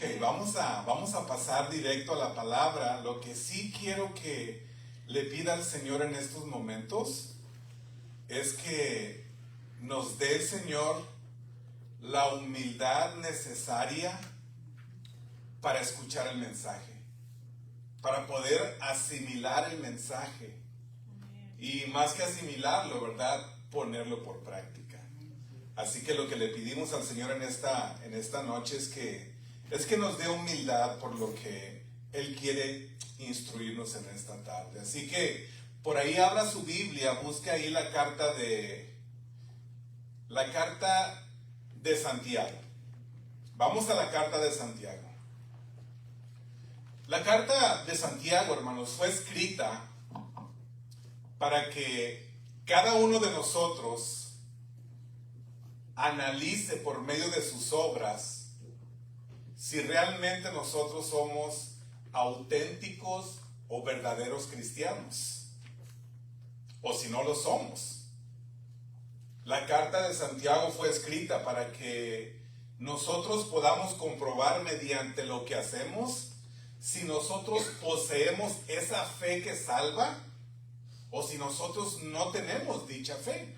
Ok, vamos a pasar directo a la palabra. Lo que sí quiero que le pida al Señor en estos momentos es que nos dé el Señor la humildad necesaria para escuchar el mensaje, para poder asimilar el mensaje y más que asimilarlo, ¿verdad? Ponerlo por práctica. Así que lo que le pedimos al Señor en esta noche es que nos dé humildad por lo que Él quiere instruirnos en esta tarde. Así que por ahí abra su Biblia, busque ahí la carta de Santiago. Vamos a la carta de Santiago. La carta de Santiago, hermanos, fue escrita para que cada uno de nosotros analice por medio de sus obras si realmente nosotros somos auténticos o verdaderos cristianos, o si no lo somos. La carta de Santiago fue escrita para que nosotros podamos comprobar mediante lo que hacemos si nosotros poseemos esa fe que salva o si nosotros no tenemos dicha fe.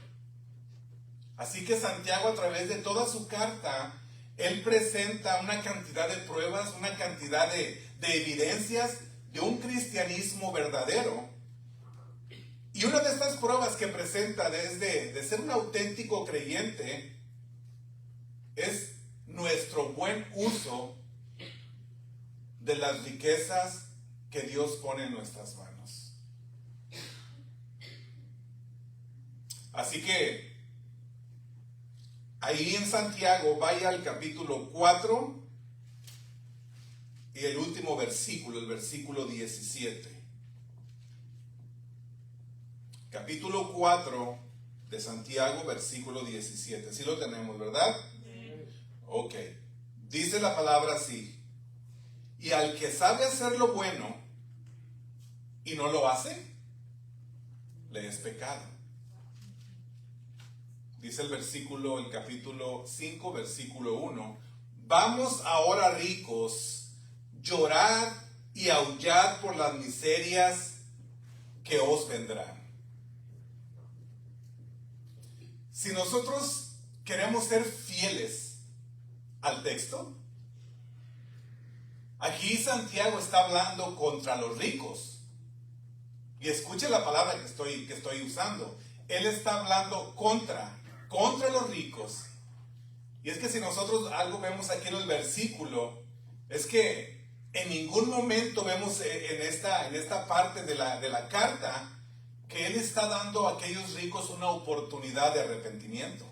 Así que Santiago, a través de toda su carta, él presenta una cantidad de pruebas, una cantidad de evidencias de un cristianismo verdadero. Y una de estas pruebas que presenta de ser un auténtico creyente es nuestro buen uso de las riquezas que Dios pone en nuestras manos. Así que ahí en Santiago, vaya al capítulo 4 y el último versículo, el versículo 17. Capítulo 4 de Santiago, versículo 17. ¿Sí lo tenemos, verdad? Sí. Ok. Dice la palabra así: y al que sabe hacer lo bueno y no lo hace, le es pecado. Dice el capítulo 5, versículo 1. Vamos ahora, ricos, llorad y aullad por las miserias que os vendrán. Si nosotros queremos ser fieles al texto, aquí Santiago está hablando contra los ricos. Y escuche la palabra que estoy usando. Él está hablando contra los ricos. Y es que si nosotros algo vemos aquí en el versículo, es que en ningún momento vemos en esta parte de la carta que él está dando a aquellos ricos una oportunidad de arrepentimiento.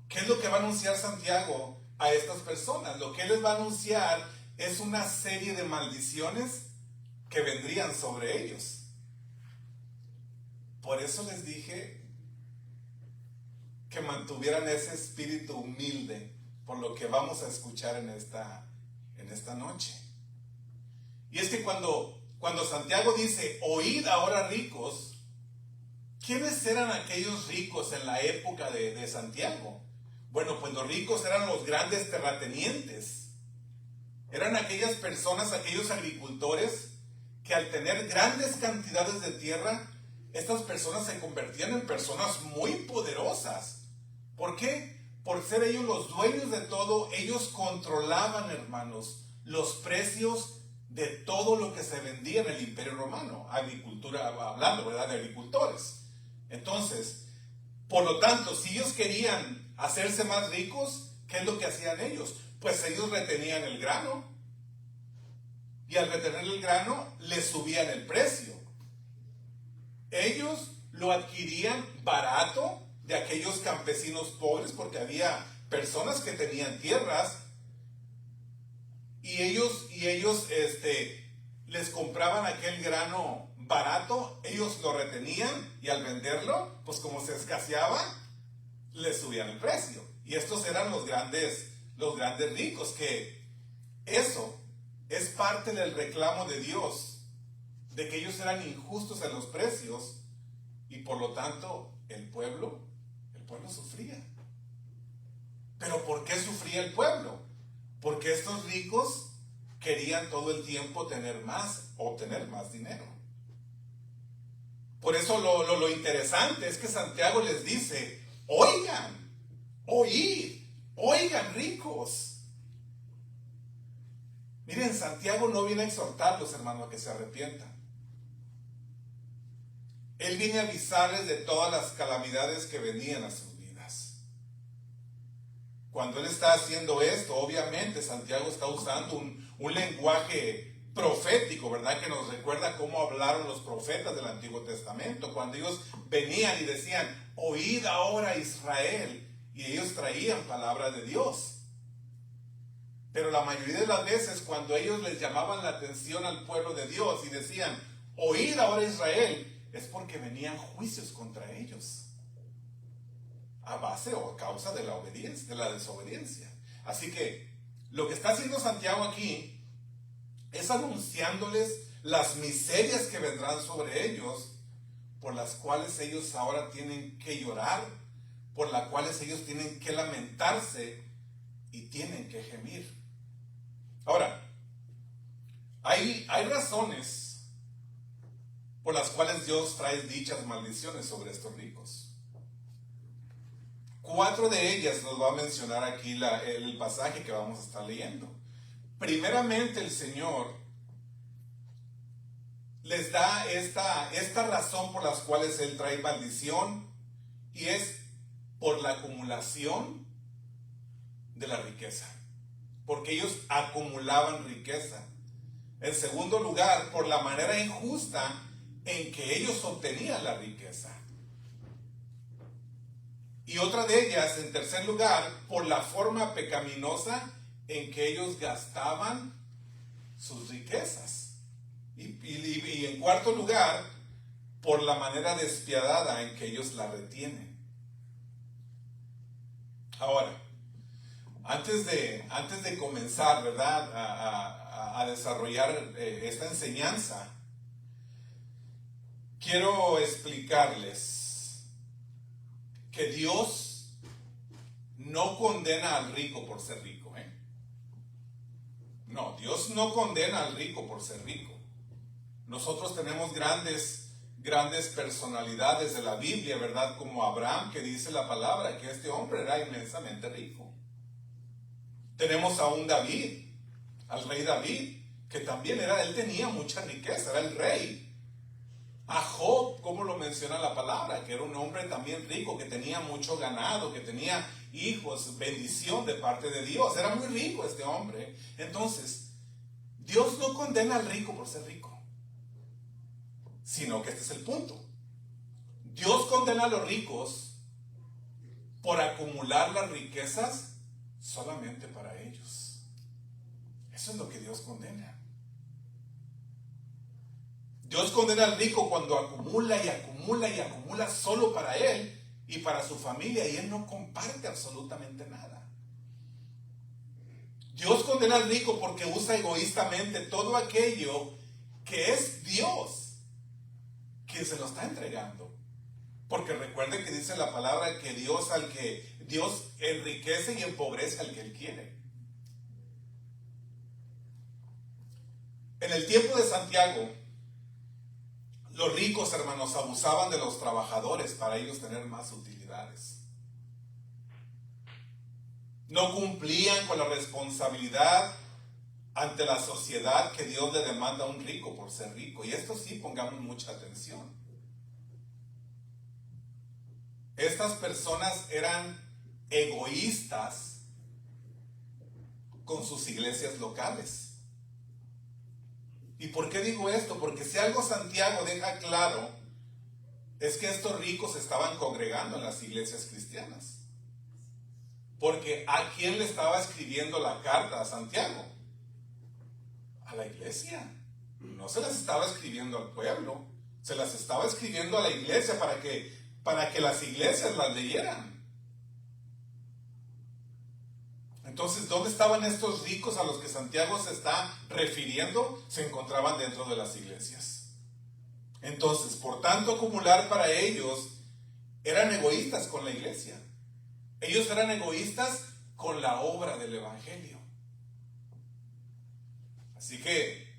¿Qué es lo que va a anunciar Santiago a estas personas? Lo que él les va a anunciar es una serie de maldiciones que vendrían sobre ellos. Por eso les dije que mantuvieran ese espíritu humilde, por lo que vamos a escuchar en esta noche. Y es que cuando Santiago dice, oíd ahora, ricos, ¿quiénes eran aquellos ricos en la época de Santiago? Bueno, pues los ricos eran los grandes terratenientes. Eran aquellas personas, aquellos agricultores, que al tener grandes cantidades de tierra, estas personas se convertían en personas muy poderosas. ¿Por qué? Por ser ellos los dueños de todo, ellos controlaban, hermanos, los precios de todo lo que se vendía en el Imperio Romano. Agricultura, hablando, ¿verdad?, de agricultores. Entonces, por lo tanto, si ellos querían hacerse más ricos, ¿qué es lo que hacían ellos? Pues ellos retenían el grano. Y al retener el grano, le subían el precio. Ellos lo adquirían barato de aquellos campesinos pobres, porque había personas que tenían tierras y ellos les compraban aquel grano barato, ellos lo retenían y al venderlo, pues como se escaseaba, les subían el precio. Y estos eran los grandes ricos, que eso es parte del reclamo de Dios, de que ellos eran injustos en los precios y por lo tanto el pueblo sufría. ¿Pero por qué sufría el pueblo? Porque esos ricos querían todo el tiempo tener más, obtener más dinero. Por eso lo interesante es que Santiago les dice, oigan, oíd, oigan ricos. Miren, Santiago no viene a exhortarlos, hermanos, a que se arrepientan. Él viene a avisarles de todas las calamidades que venían a sus vidas. Cuando él está haciendo esto, obviamente Santiago está usando un lenguaje profético, ¿verdad? Que nos recuerda cómo hablaron los profetas del Antiguo Testamento, cuando ellos venían y decían, oíd ahora Israel, y ellos traían palabra de Dios. Pero la mayoría de las veces cuando ellos les llamaban la atención al pueblo de Dios y decían, oíd ahora Israel, es porque venían juicios contra ellos, a base o a causa de la obediencia, de la desobediencia. Así que lo que está haciendo Santiago aquí es anunciándoles las miserias que vendrán sobre ellos, por las cuales ellos ahora tienen que llorar, por las cuales ellos tienen que lamentarse y tienen que gemir. Ahora, hay razones por las cuales Dios trae dichas maldiciones sobre estos ricos. 4 de ellas nos va a mencionar aquí el pasaje que vamos a estar leyendo. Primeramente, el Señor les da esta razón por las cuales Él trae maldición, y es por la acumulación de la riqueza, porque ellos acumulaban riqueza. En segundo lugar, por la manera injusta en que ellos obtenían la riqueza. Y otra de ellas, en tercer lugar, por la forma pecaminosa en que ellos gastaban sus riquezas. Y en cuarto lugar, por la manera despiadada en que ellos la retienen. Ahora, antes de comenzar, ¿verdad?, a desarrollar esta enseñanza, quiero explicarles que Dios no condena al rico por ser rico. No, Dios no condena al rico por ser rico. Nosotros tenemos grandes personalidades de la Biblia, ¿verdad? Como Abraham, que dice la palabra que este hombre era inmensamente rico. Tenemos a un David, al rey David, que también él tenía mucha riqueza, era el rey. A Job, como lo menciona la palabra, que era un hombre también rico, que tenía mucho ganado, que tenía hijos, bendición de parte de Dios. Era muy rico este hombre. Entonces, Dios no condena al rico por ser rico, sino que este es el punto. Dios condena a los ricos por acumular las riquezas solamente para ellos. Eso es lo que Dios condena. Dios condena al rico cuando acumula y acumula y acumula solo para él y para su familia, y él no comparte absolutamente nada. Dios condena al rico porque usa egoístamente todo aquello que es Dios quien se lo está entregando. Porque recuerden que dice la palabra que Dios enriquece y empobrece al que Él quiere. En el tiempo de Santiago, los ricos, hermanos, abusaban de los trabajadores para ellos tener más utilidades. No cumplían con la responsabilidad ante la sociedad que Dios le demanda a un rico por ser rico. Y esto sí, pongamos mucha atención. Estas personas eran egoístas con sus iglesias locales. ¿Y por qué digo esto? Porque si algo Santiago deja claro, es que estos ricos estaban congregando en las iglesias cristianas. Porque ¿a quién le estaba escribiendo la carta a Santiago? A la iglesia. No se las estaba escribiendo al pueblo, se las estaba escribiendo a la iglesia para que las iglesias las leyeran. Entonces, ¿dónde estaban estos ricos a los que Santiago se está refiriendo? Se encontraban dentro de las iglesias. Entonces, por tanto, acumular para ellos, eran egoístas con la iglesia. Ellos eran egoístas con la obra del evangelio. Así que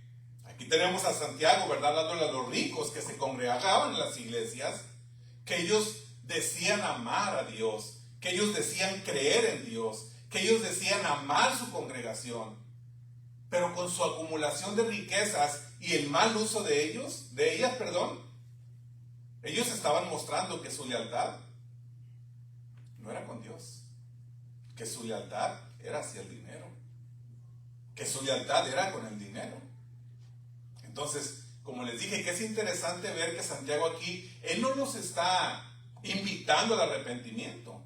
aquí tenemos a Santiago, ¿verdad? Hablándole a los ricos que se congregaban en las iglesias, que ellos decían amar a Dios, que ellos decían creer en Dios, que ellos decían amar su congregación, pero con su acumulación de riquezas y el mal uso de ellas, ellos estaban mostrando que su lealtad no era con Dios, que su lealtad era hacia el dinero, que su lealtad era con el dinero. Entonces, como les dije, que es interesante ver que Santiago aquí, él no nos está invitando al arrepentimiento,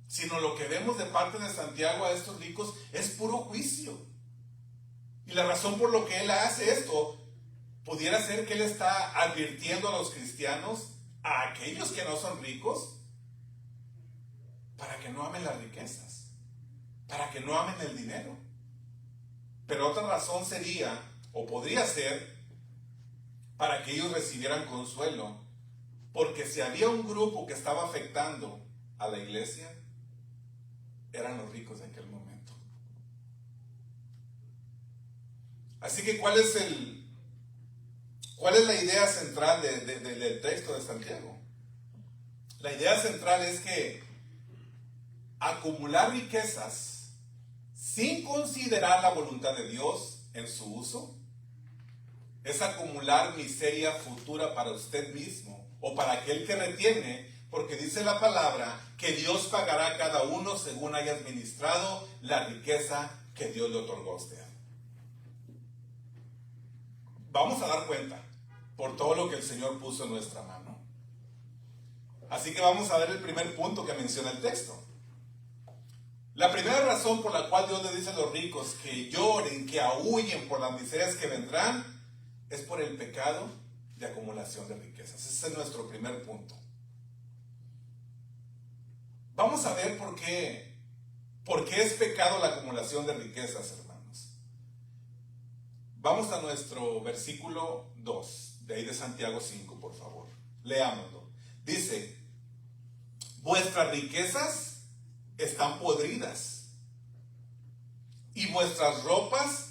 sino lo que vemos de parte de Santiago a estos ricos es puro juicio. Y la razón por lo que él hace esto pudiera ser que él está advirtiendo a los cristianos, a aquellos que no son ricos, para que no amen las riquezas, para que no amen el dinero. Pero otra razón sería, o podría ser, para que ellos recibieran consuelo, porque si había un grupo que estaba afectando a la iglesia, eran los ricos de aquel momento. Así que ¿cuál es la idea central del texto de Santiago? La idea central es que acumular riquezas sin considerar la voluntad de Dios en su uso es acumular miseria futura para usted mismo o para aquel que retiene, porque dice la palabra que Dios pagará a cada uno según haya administrado la riqueza que Dios le otorgó a usted. Vamos a dar cuenta por todo lo que el Señor puso en nuestra mano. Así que vamos a ver el primer punto que menciona el texto. La primera razón por la cual Dios le dice a los ricos que lloren, que aúllen por las miserias que vendrán, es por el pecado de acumulación de riquezas. Ese es nuestro primer punto. Vamos a ver por qué es pecado la acumulación de riquezas, hermanos. Vamos a nuestro versículo 2, de ahí de Santiago 5, por favor. Leámoslo. Dice: vuestras riquezas están podridas y vuestras ropas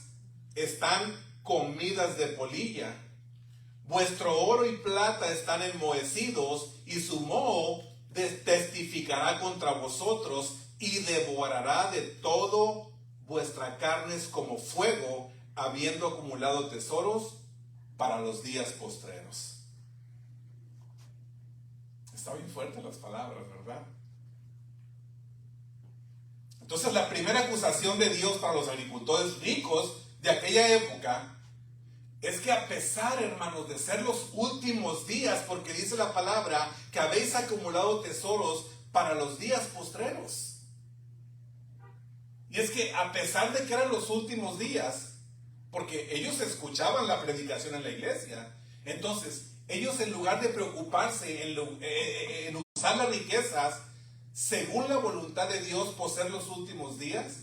están comidas de polilla. Vuestro oro y plata están enmohecidos y su moho testificará contra vosotros y devorará de todo vuestra carne como fuego, habiendo acumulado tesoros para los días postreros. Está bien fuerte las palabras, ¿verdad? Entonces la primera acusación de Dios para los agricultores ricos de aquella época es que a pesar, hermanos, de ser los últimos días, porque dice la palabra que habéis acumulado tesoros para los días postreros. Y es que a pesar de que eran los últimos días, porque ellos escuchaban la predicación en la iglesia, entonces ellos, en lugar de preocuparse en usar las riquezas según la voluntad de Dios por ser los últimos días,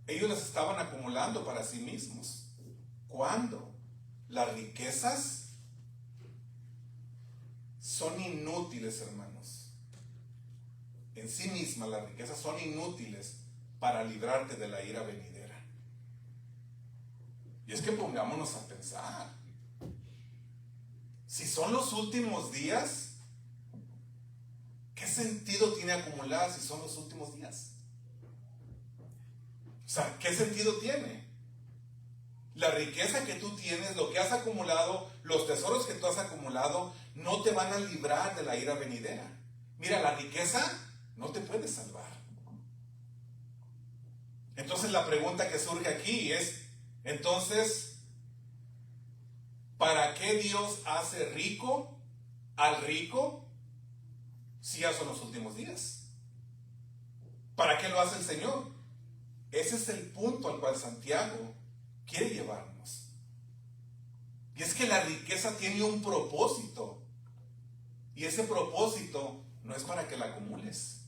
ellos las estaban acumulando para sí mismos. ¿Cuándo? Las riquezas son inútiles, hermanos. En sí mismas las riquezas son inútiles para librarte de la ira venidera. Y es que pongámonos a pensar. Si son los últimos días, ¿qué sentido tiene acumular si son los últimos días? O sea, ¿qué sentido tiene? La riqueza que tú tienes, lo que has acumulado, los tesoros que tú has acumulado, no te van a librar de la ira venidera. Mira, la riqueza no te puede salvar. Entonces la pregunta que surge aquí es, entonces, ¿para qué Dios hace rico al rico si ya son los últimos días? ¿Para qué lo hace el Señor? Ese es el punto al cual Santiago quiere llevarnos. Y es que la riqueza tiene un propósito. Y ese propósito no es para que la acumules.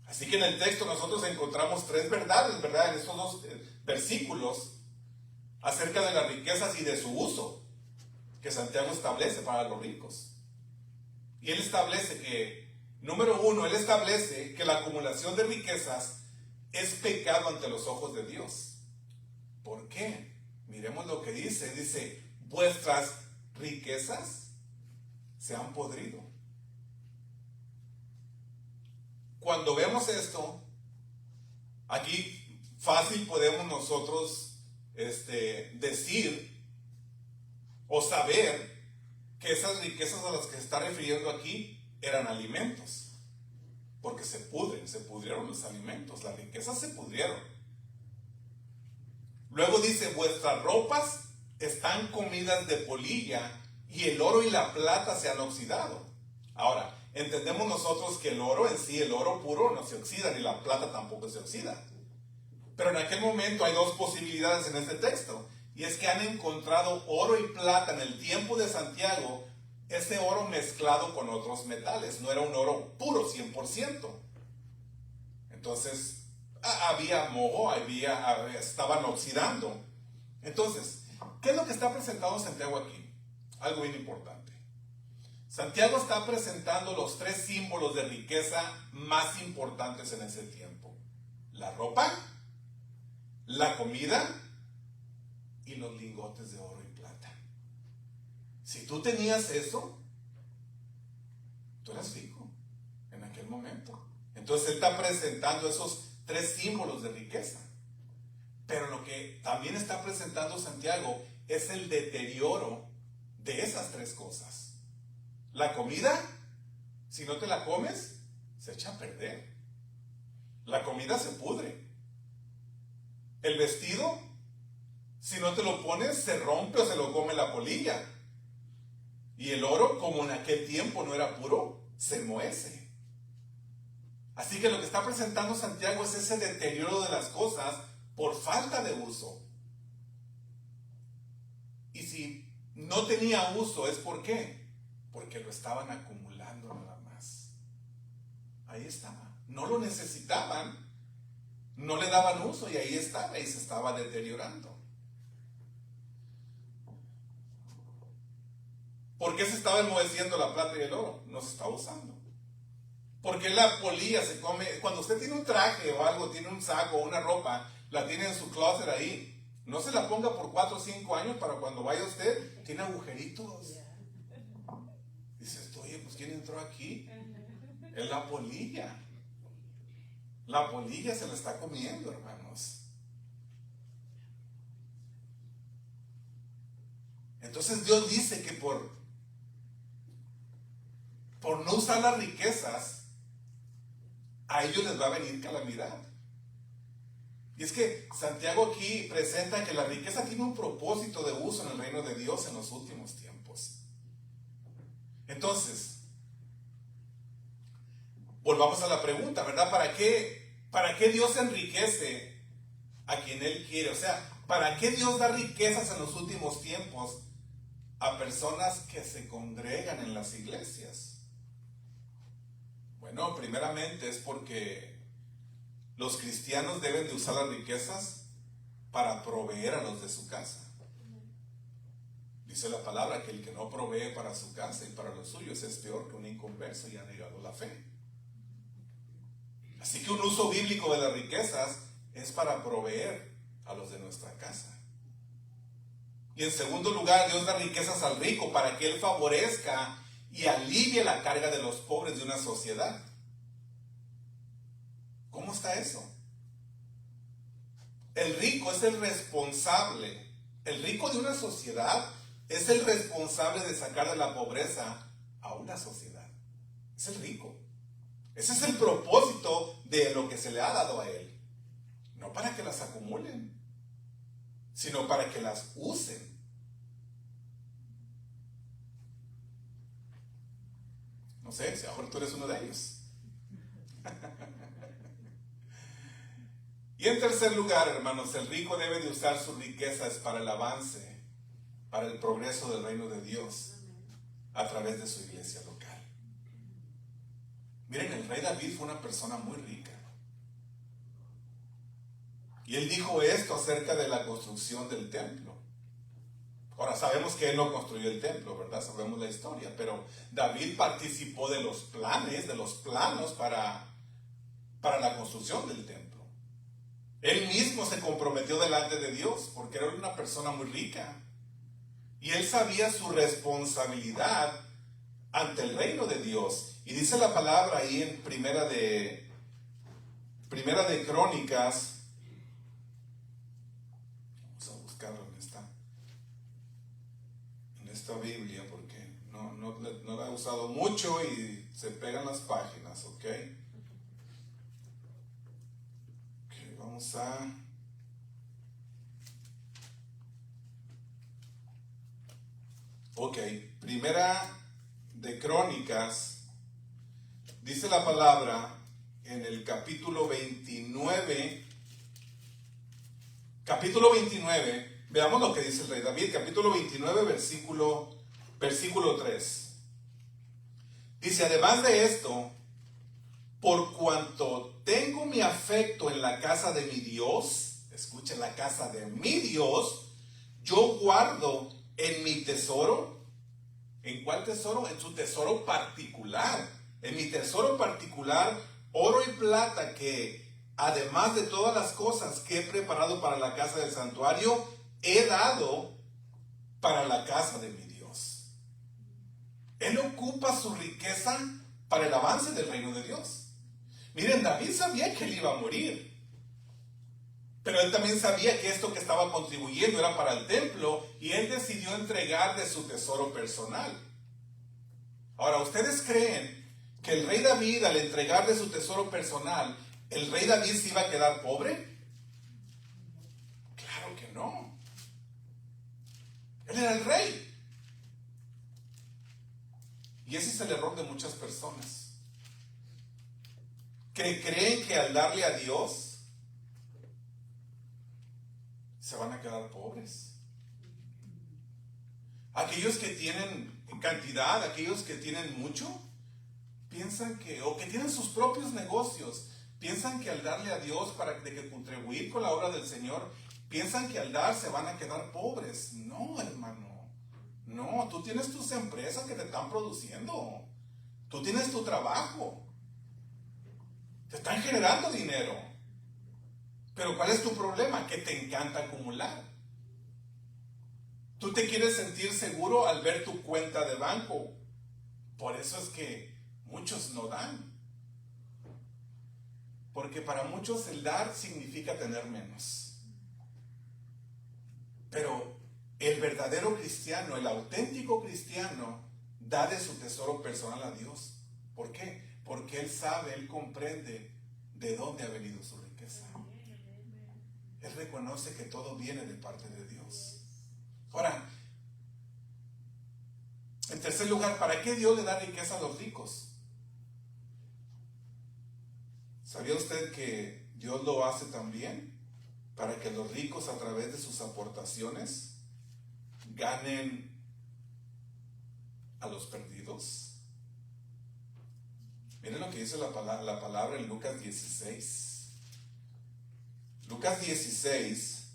Así que en el texto nosotros encontramos tres verdades, ¿verdad? En estos dos versículos acerca de las riquezas y de su uso que Santiago establece para los ricos. Y él establece que, número uno, él establece que la acumulación de riquezas es pecado ante los ojos de Dios. ¿Por qué? Miremos lo que dice. Dice, vuestras riquezas se han podrido. Cuando vemos esto, aquí fácil podemos nosotros decir o saber que esas riquezas a las que se está refiriendo aquí eran alimentos, porque se pudrieron los alimentos, las riquezas se pudrieron. Luego dice, vuestras ropas están comidas de polilla y el oro y la plata se han oxidado. Ahora, entendemos nosotros que el oro en sí, el oro puro no se oxida, ni la plata tampoco se oxida. Pero en aquel momento hay dos posibilidades en este texto, y es que han encontrado oro y plata en el tiempo de Santiago, ese oro mezclado con otros metales, no era un oro puro 100%. Entonces, había moho, estaban oxidando. Entonces, ¿qué es lo que está presentando Santiago aquí? Algo bien importante. Santiago está presentando los tres símbolos de riqueza más importantes en ese tiempo: la ropa, la comida y los lingotes de oro y plata. Si tú tenías eso, tú eras rico en aquel momento. Entonces él está presentando esos tres símbolos de riqueza. Pero lo que también está presentando Santiago es el deterioro de esas tres cosas. La comida, si no te la comes, se echa a perder. La comida se pudre. El vestido, si no te lo pones, se rompe o se lo come la polilla. Y el oro, como en aquel tiempo no era puro, se enmohece. Así que lo que está presentando Santiago es ese deterioro de las cosas por falta de uso. Y si no tenía uso, ¿es por qué? Porque lo estaban acumulando nada más. Ahí estaba. No lo necesitaban, no le daban uso y ahí estaba y se estaba deteriorando. ¿Por qué se estaba enmoheciendo la plata y el oro? No se estaba usando. ¿Por qué la polilla se come? Cuando usted tiene un traje o algo, tiene un saco o una ropa, la tiene en su closet ahí, no se la ponga por 4 o 5 años para cuando vaya usted, tiene agujeritos. Dices, oye, pues ¿quién entró aquí? Es la polilla. La polilla se la está comiendo, hermanos. Entonces Dios dice que por no usar las riquezas, a ellos les va a venir calamidad. Y es que Santiago aquí presenta que la riqueza tiene un propósito de uso en el reino de Dios en los últimos tiempos. Entonces, volvamos a la pregunta, ¿verdad? ¿Para qué Dios enriquece a quien Él quiere? O sea, ¿para qué Dios da riquezas en los últimos tiempos a personas que se congregan en las iglesias? Bueno, primeramente es porque los cristianos deben de usar las riquezas para proveer a los de su casa. Dice la palabra que el que no provee para su casa y para los suyos es peor que un inconverso y ha negado la fe. Así que un uso bíblico de las riquezas es para proveer a los de nuestra casa. Y en segundo lugar, Dios da riquezas al rico para que él favorezca y alivie la carga de los pobres de una sociedad. ¿Cómo está eso? El rico es el responsable. El rico de una sociedad es el responsable de sacar de la pobreza a una sociedad. Es el rico. Ese es el propósito de lo que se le ha dado a él. No para que las acumulen, sino para que las usen. No sé, si ahora tú eres uno de ellos. Y en tercer lugar, hermanos, el rico debe de usar sus riquezas para el avance, para el progreso del reino de Dios a través de su iglesia local. Miren, el rey David fue una persona muy rica. Y él dijo esto acerca de la construcción del templo. Ahora sabemos que él no construyó el templo, ¿verdad? Sabemos la historia, pero David participó de los planos para la construcción del templo. Él mismo mismo se comprometió delante de Dios, porque era una persona muy rica. Y él sabía su responsabilidad ante el reino de Dios. Y dice la palabra ahí en Primera de Crónicas. Vamos a buscarlo en esta Biblia, porque no la he usado mucho y se pegan las páginas, ¿ok? Vamos a... Ok, Primera de Crónicas, dice la palabra en el capítulo 29, veamos lo que dice el rey David, capítulo 29, versículo 3. Dice, además de esto, por cuanto tengo mi afecto en la casa de mi Dios, escuchen, la casa de mi Dios, yo guardo en mi tesoro. ¿En cuál tesoro? En su tesoro particular. En mi tesoro particular, oro y plata que, además de todas las cosas que he preparado para la casa del santuario, he dado para la casa de mi Dios. Él ocupa su riqueza para el avance del reino de Dios. Miren, David sabía que él iba a morir. Pero él también sabía que esto que estaba contribuyendo era para el templo y él decidió entregar de su tesoro personal. Ahora, ¿ustedes creen que el rey David, al entregar de su tesoro personal, el rey David se iba a quedar pobre? Claro que no. Él era el rey. Y ese es el error de muchas personas, que creen que al darle a Dios se van a quedar pobres. Aquellos que tienen cantidad, aquellos que tienen mucho, piensan que, o que tienen sus propios negocios, piensan que al darle a Dios para que contribuir con la obra del Señor, piensan que al dar se van a quedar pobres. No, hermano. No, tú tienes tus empresas que te están produciendo. Tú tienes tu trabajo. Te están generando dinero. Pero ¿cuál es tu problema? Que te encanta acumular. Tú te quieres sentir seguro al ver tu cuenta de banco. Por eso es que muchos no dan. Porque para muchos el dar significa tener menos. Pero el verdadero cristiano, el auténtico cristiano, da de su tesoro personal a Dios. ¿Por qué? Porque él sabe, él comprende de dónde ha venido su riqueza. Él reconoce que todo viene de parte de Dios. Ahora, en tercer lugar, ¿para qué Dios le da riqueza a los ricos? ¿Sabía usted que Dios lo hace también para que los ricos, a través de sus aportaciones, ganen a los perdidos? Miren lo que dice la palabra en Lucas 16. Lucas 16.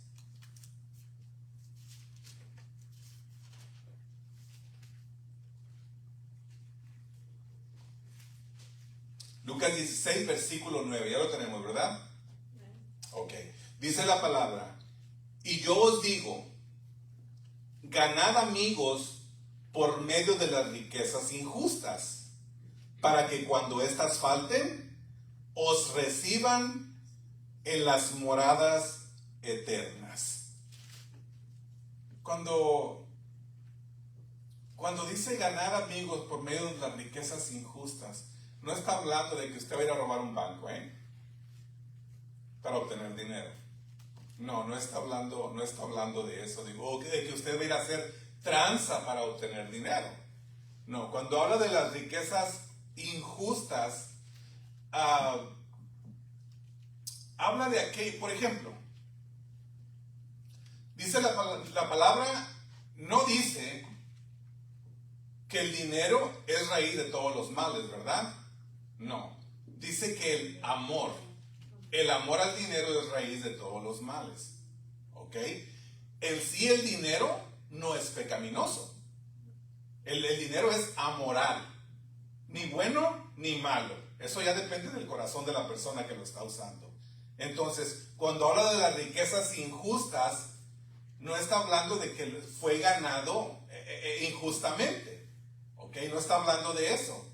Lucas 16, versículo 9. Ya lo tenemos, ¿verdad? Ok. Dice la palabra: y yo os digo, ganad amigos por medio de las riquezas injustas, para que cuando éstas falten, os reciban en las moradas eternas. Cuando dice ganar amigos por medio de las riquezas injustas, no está hablando de que usted va a ir a robar un banco, para obtener dinero. No está hablando de eso. Digo, de que usted va a ir a hacer tranza para obtener dinero. No, cuando habla de las riquezas injustas, habla de aquello. Por ejemplo, dice la palabra, no dice que el dinero es raíz de todos los males, ¿verdad? No, dice que el amor al dinero es raíz de todos los males. ¿Ok? En sí el dinero no es pecaminoso. El dinero es amoral. Ni bueno ni malo. Eso ya depende del corazón de la persona que lo está usando. Entonces, cuando habla de las riquezas injustas, no está hablando de que fue ganado injustamente. ¿Ok? No está hablando de eso.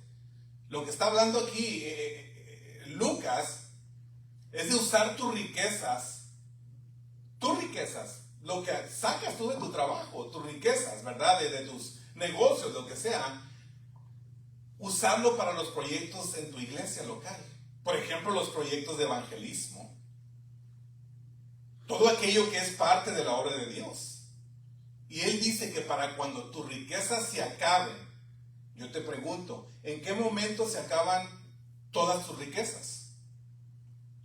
Lo que está hablando aquí Lucas es de usar tus riquezas, lo que sacas tú de tu trabajo, tus riquezas, ¿verdad? De tus negocios, lo que sea, usarlo para los proyectos en tu iglesia local. Por ejemplo, los proyectos de evangelismo. Todo aquello que es parte de la obra de Dios. Y Él dice que para cuando tus riquezas se acaben, yo te pregunto, ¿en qué momento se acaban todas tus riquezas?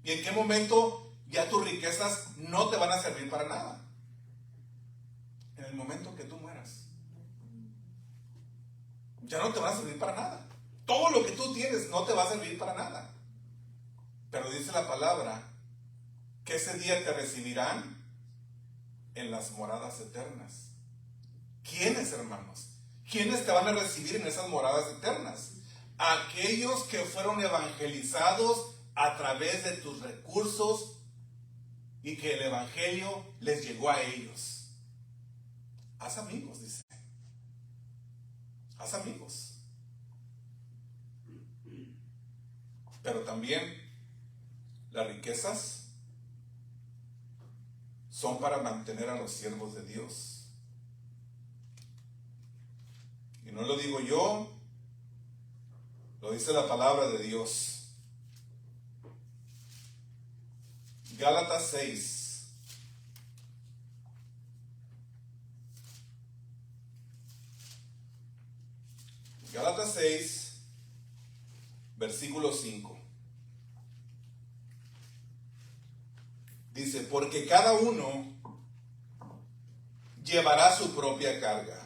¿Y en qué momento ya tus riquezas no te van a servir para nada? En el momento que tú mueras. Ya no te van a servir para nada. Todo lo que tú tienes no te va a servir para nada. Pero dice la palabra que ese día te recibirán en las moradas eternas. ¿Quiénes, hermanos? ¿Quiénes te van a recibir en esas moradas eternas? Aquellos que fueron evangelizados a través de tus recursos y que el evangelio les llegó a ellos. Haz amigos, dice. Haz amigos. Pero también las riquezas son para mantener a los siervos de Dios. Y no lo digo yo, lo dice la palabra de Dios. Gálatas 6. Gálatas 6, versículo 5. Dice, porque cada uno llevará su propia carga.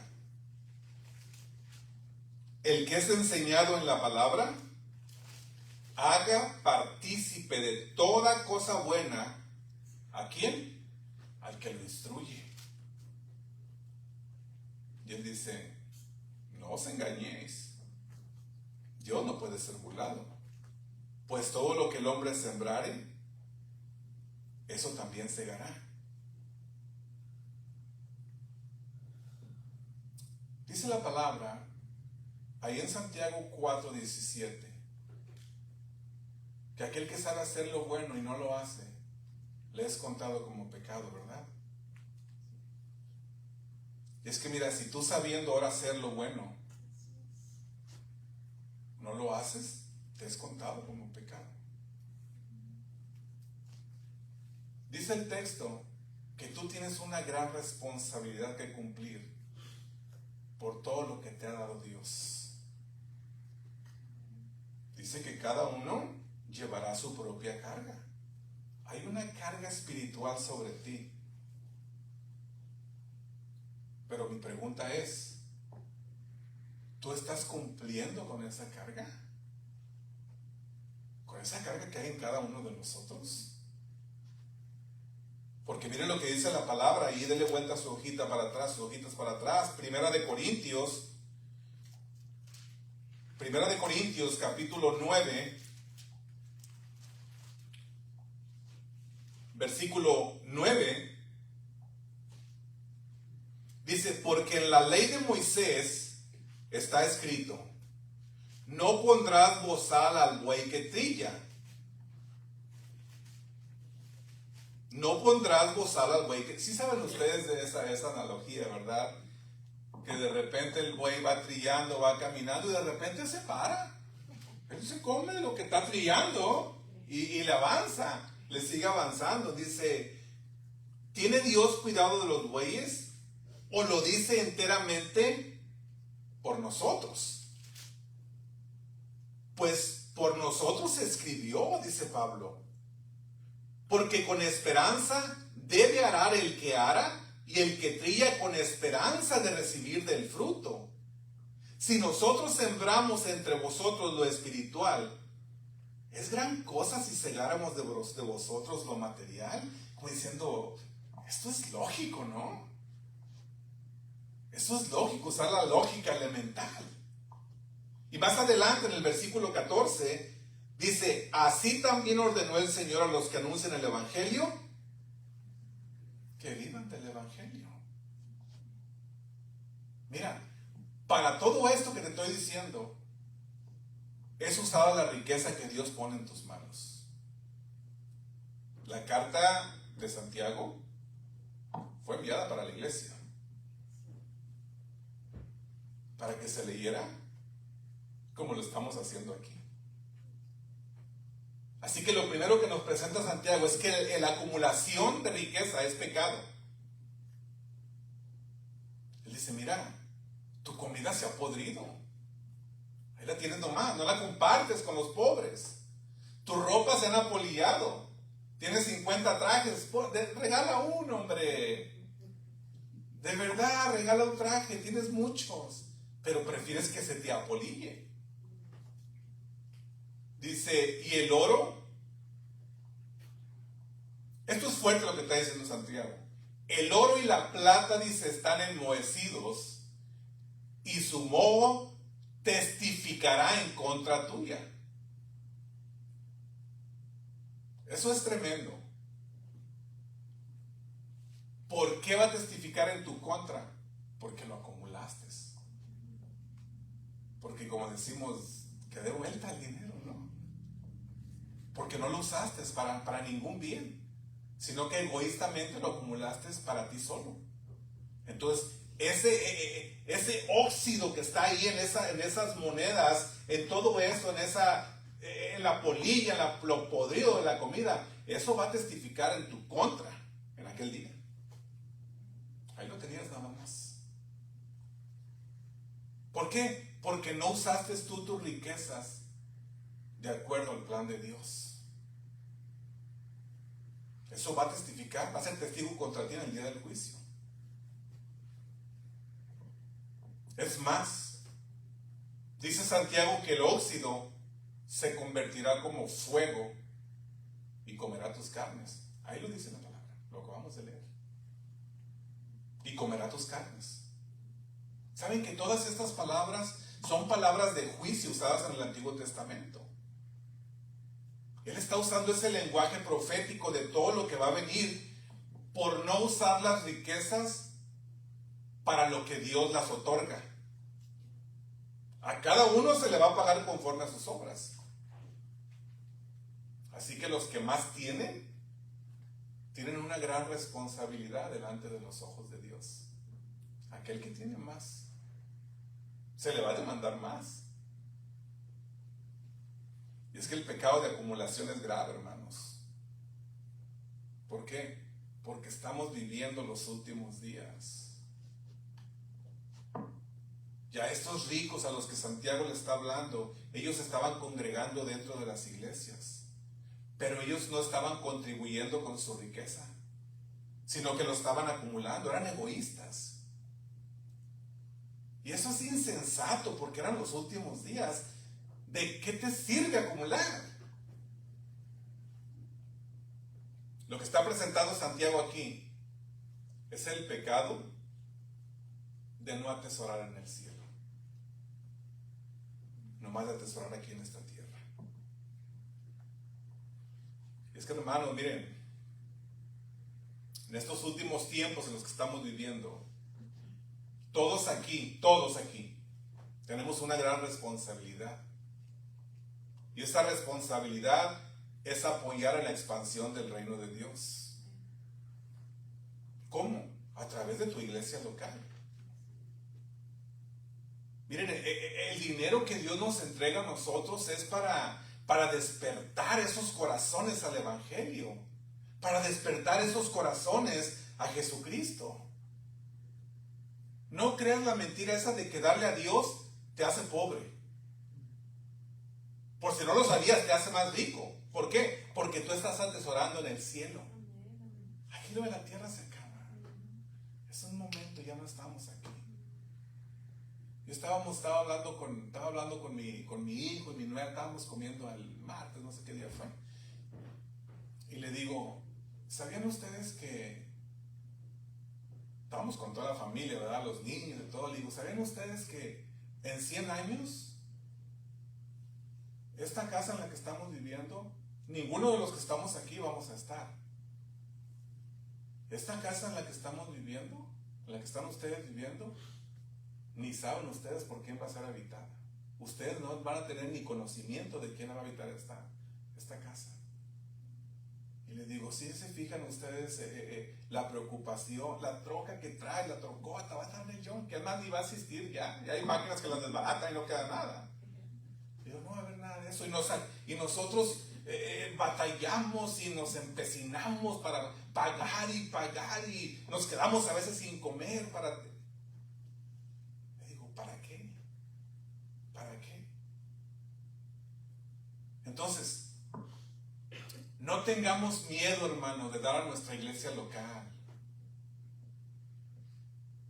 El que es enseñado en la palabra, haga partícipe de toda cosa buena. ¿A quién? Al que lo instruye. Y él dice, no os engañéis. Dios no puede ser burlado. Pues todo lo que el hombre sembrare, eso también segará. Dice la palabra ahí en Santiago 4:17 que aquel que sabe hacer lo bueno y no lo hace, le es contado como pecado, ¿verdad? Y es que mira, si tú sabiendo ahora hacer lo bueno, no lo haces, te es contado como pecado. Dice el texto que tú tienes una gran responsabilidad que cumplir por todo lo que te ha dado Dios. Dice que cada uno llevará su propia carga. Hay una carga espiritual sobre ti. Pero mi pregunta es, ¿tú estás cumpliendo con esa carga? ¿Con esa carga que hay en cada uno de nosotros? Porque miren lo que dice la palabra, y dele vuelta a su hojita para atrás, sus hojitas para atrás. Primera de Corintios capítulo 9, versículo 9, dice, porque en la ley de Moisés está escrito, no pondrás bozal al buey que trilla. No pondrás bozal al buey que... Sí saben ustedes de esa analogía, ¿verdad? Que de repente el buey va trillando, va caminando y de repente se para. Él se come lo que está trillando y le avanza, le sigue avanzando. Dice, ¿tiene Dios cuidado de los bueyes? ¿O lo dice enteramente por nosotros? Pues por nosotros se escribió, dice Pablo. Porque con esperanza debe arar el que ara, y el que trilla con esperanza de recibir del fruto. Si nosotros sembramos entre vosotros lo espiritual, es gran cosa si segáramos de vosotros lo material. Como diciendo, esto es lógico, ¿no? Esto es lógico, usar la lógica elemental. Y más adelante en el versículo 14 Dice, así también ordenó el Señor a los que anuncian el Evangelio, que vivan del Evangelio. Mira, para todo esto que te estoy diciendo, es usada la riqueza que Dios pone en tus manos. La carta de Santiago fue enviada para la iglesia, para que se leyera como lo estamos haciendo aquí. Así que lo primero que nos presenta Santiago es que la acumulación de riqueza es pecado. Él dice, mira, tu comida se ha podrido. Ahí la tienes nomás, no la compartes con los pobres. Tus ropas se han apolillado. Tienes 50 trajes, regala uno, hombre. De verdad, regala un traje, tienes muchos, pero prefieres que se te apolille. Dice, ¿y el oro? Esto es fuerte lo que está diciendo Santiago. El oro y la plata, dice, están enmohecidos y su moho testificará en contra tuya. Eso es tremendo. ¿Por qué va a testificar en tu contra? Porque lo acumulaste. Porque como decimos, que dé vuelta el dinero, ¿no? Porque no lo usaste para ningún bien, sino que egoístamente lo acumulaste para ti solo. Entonces, ese óxido que está ahí en esas monedas, en todo eso, en la polilla, en lo podrido de la comida, eso va a testificar en tu contra en aquel día. Ahí lo tenías nada más. ¿Por qué? Porque no usaste tú tus riquezas de acuerdo al plan de Dios. Eso va a testificar, va a ser testigo contra ti en el día del juicio. Es más, dice Santiago que el óxido se convertirá como fuego y comerá tus carnes. Ahí lo dice la palabra, lo acabamos de leer. Y comerá tus carnes. ¿Saben que todas estas palabras son palabras de juicio usadas en el Antiguo Testamento? Él está usando ese lenguaje profético de todo lo que va a venir por no usar las riquezas para lo que Dios las otorga. A cada uno se le va a pagar conforme a sus obras. Así que los que más tienen una gran responsabilidad delante de los ojos de Dios. Aquel que tiene más, se le va a demandar más. Y es que el pecado de acumulación es grave, hermanos. ¿Por qué? Porque estamos viviendo los últimos días. Ya estos ricos a los que Santiago le está hablando, ellos estaban congregando dentro de las iglesias, pero ellos no estaban contribuyendo con su riqueza, sino que lo estaban acumulando, eran egoístas. Y eso es insensato, porque eran los últimos días. ¿De qué te sirve acumular? Lo que está presentando Santiago aquí es el pecado de no atesorar en el cielo, nomás de atesorar aquí en esta tierra. Y es que, hermanos, miren, en estos últimos tiempos en los que estamos viviendo, todos aquí, tenemos una gran responsabilidad. Y esa responsabilidad es apoyar en la expansión del reino de Dios. ¿Cómo? A través de tu iglesia local. Miren, el dinero que Dios nos entrega a nosotros es para despertar esos corazones al Evangelio, para despertar esos corazones a Jesucristo. No creas la mentira esa de que darle a Dios te hace pobre. Por si no lo sabías, te hace más rico. ¿Por qué? Porque tú estás atesorando en el cielo. Aquí lo de la tierra se acaba. Es un momento, ya no estamos aquí. Yo estaba hablando con mi hijo y mi nuera, estábamos comiendo el martes, no sé qué día fue. Y le digo, ¿sabían ustedes que estábamos con toda la familia, ¿verdad? Los niños y todo. Le digo, ¿sabían ustedes que en 100 años esta casa en la que estamos viviendo, ninguno de los que estamos aquí vamos a estar. Esta casa en la que estamos viviendo, en la que están ustedes viviendo, ni saben ustedes por quién va a ser habitada. Ustedes no van a tener ni conocimiento de quién va a habitar esta casa. Y les digo, si se fijan ustedes la preocupación, la troca que trae, la trocota, va a estar en el John, que además ni va a asistir ya. Ya hay máquinas que las desbaratan y no queda nada. Digo, no va a haber nada de eso. Y nosotros batallamos y nos empecinamos para pagar y nos quedamos a veces sin comer para... Le digo, ¿para qué? ¿Para qué? Entonces, no tengamos miedo, hermano, de dar a nuestra iglesia local.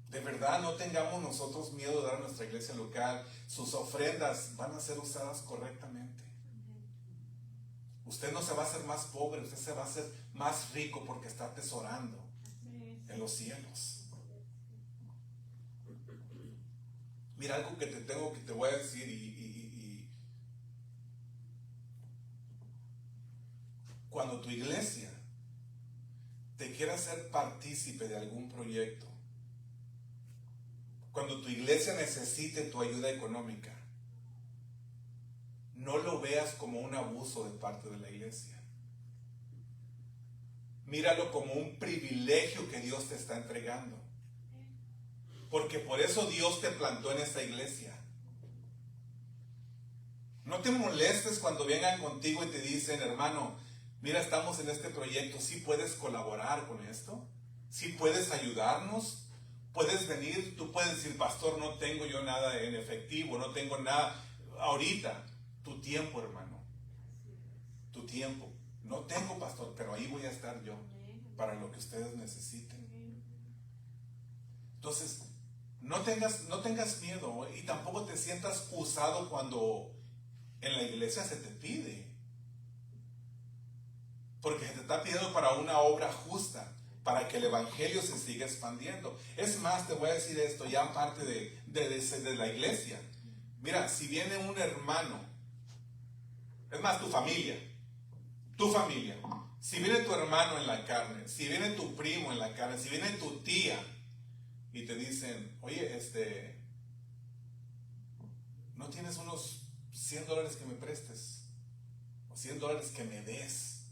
De verdad, no tengamos nosotros miedo de dar a nuestra iglesia local. Sus ofrendas van a ser usadas correctamente. Usted no se va a hacer más pobre, usted se va a hacer más rico porque está atesorando en los cielos. Mira, algo que te voy a decir cuando tu iglesia te quiera hacer partícipe de algún proyecto, cuando tu iglesia necesite tu ayuda económica, no lo veas como un abuso de parte de la iglesia. Míralo como un privilegio que Dios te está entregando. Porque por eso Dios te plantó en esta iglesia. No te molestes cuando vengan contigo y te dicen, hermano, mira, estamos en este proyecto, ¿sí puedes colaborar con esto? ¿Sí puedes ayudarnos? Puedes venir, tú puedes decir, pastor, no tengo yo nada en efectivo, no tengo nada ahorita. Tu tiempo, hermano, tu tiempo. No tengo, pastor, pero ahí voy a estar yo para lo que ustedes necesiten. Entonces, no tengas miedo y tampoco te sientas usado cuando en la iglesia se te pide. Porque se te está pidiendo para una obra justa, para que el evangelio se siga expandiendo. Es más, te voy a decir esto, ya aparte de la iglesia. Mira, si viene un hermano, es más, tu familia, si viene tu hermano en la carne, si viene tu primo en la carne, si viene tu tía y te dicen, oye, ¿no tienes unos $100 que me prestes? O $100 que me des.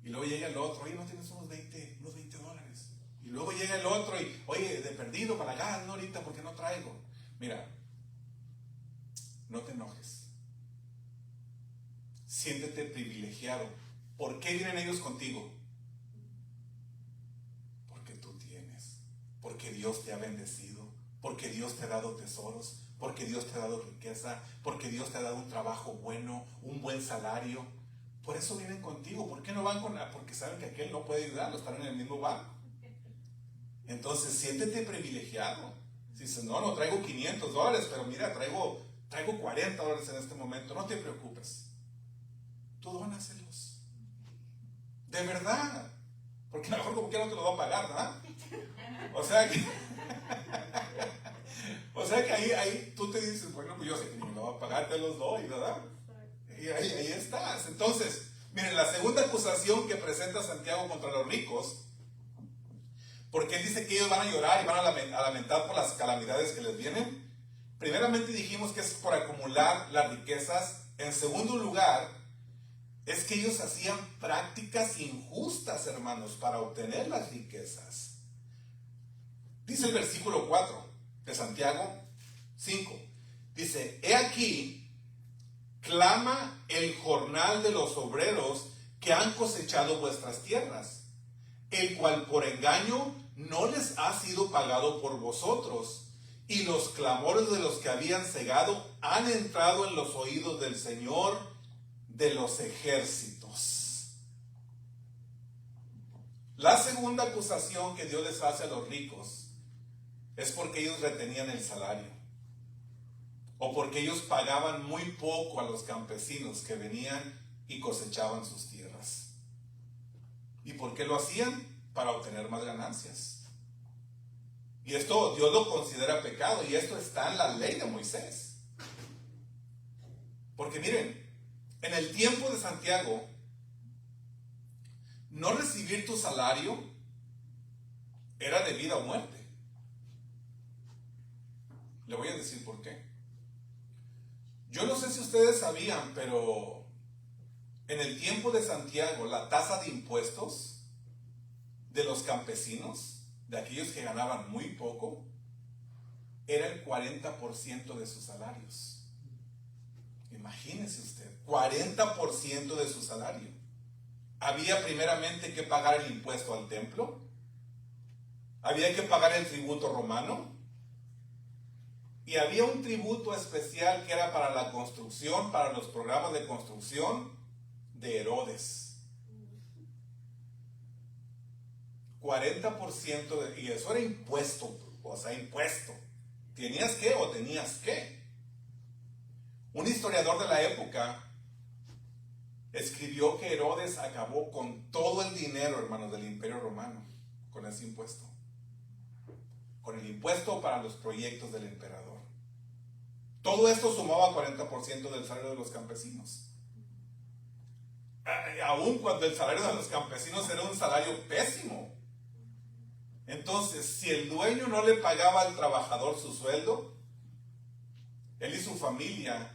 Y luego llega el otro, oye, ¿no tienes unos 20 dólares? Y luego llega el otro y, oye, de perdido para gas, no ahorita porque no traigo. Mira, no te enojes. Siéntete privilegiado. ¿Por qué vienen ellos contigo? Porque tú tienes. Porque Dios te ha bendecido. Porque Dios te ha dado tesoros. Porque Dios te ha dado riqueza. Porque Dios te ha dado un trabajo bueno, un buen salario. Por eso vienen contigo. ¿Por qué no van con? Porque saben que aquel no puede ayudarlos, están en el mismo barco. Entonces siéntete privilegiado. Si dices, no traigo $500, pero mira, traigo $40 en este momento. No te preocupes. Tú dónaselos. De verdad. Porque a lo mejor como que no te lo va a pagar, ¿verdad? O sea que ahí tú te dices, bueno, pues yo sé que ni me lo va a pagar, te los doy, ¿verdad? Y ahí estás. Entonces, miren, la segunda acusación que presenta Santiago contra los ricos, porque él dice que ellos van a llorar y van a lamentar por las calamidades que les vienen. Primeramente dijimos que es por acumular las riquezas. En segundo lugar, es que ellos hacían prácticas injustas, hermanos, para obtener las riquezas. Dice el versículo 4 de Santiago 5. Dice, he aquí, clama el jornal de los obreros que han cosechado vuestras tierras, el cual por engaño no les ha sido pagado por vosotros, y los clamores de los que habían cegado han entrado en los oídos del Señor de los ejércitos. La segunda acusación que Dios les hace a los ricos es porque ellos retenían el salario, o porque ellos pagaban muy poco a los campesinos que venían y cosechaban sus tierras. ¿Y por qué lo hacían? Para obtener más ganancias. Y esto Dios lo considera pecado, y esto está en la ley de Moisés. Porque miren, en el tiempo de Santiago, no recibir tu salario era de vida o muerte. Le voy a decir por qué. Yo no sé si ustedes sabían, pero en el tiempo de Santiago, la tasa de impuestos de los campesinos, de aquellos que ganaban muy poco, era el 40% de sus salarios. Imagínese usted, 40% de su salario. Había primeramente que pagar el impuesto al templo, había que pagar el tributo romano, y había un tributo especial que era para la construcción, para los programas de construcción de Herodes. 40% y eso era impuesto, o sea, impuesto. ¿Tenías que o tenías que? Un historiador de la época escribió que Herodes acabó con todo el dinero, hermanos, del Imperio Romano, con ese impuesto. Con el impuesto para los proyectos del emperador. Todo esto sumaba 40% del salario de los campesinos. Aun cuando el salario de los campesinos era un salario pésimo. Entonces, si el dueño no le pagaba al trabajador su sueldo, él y su familia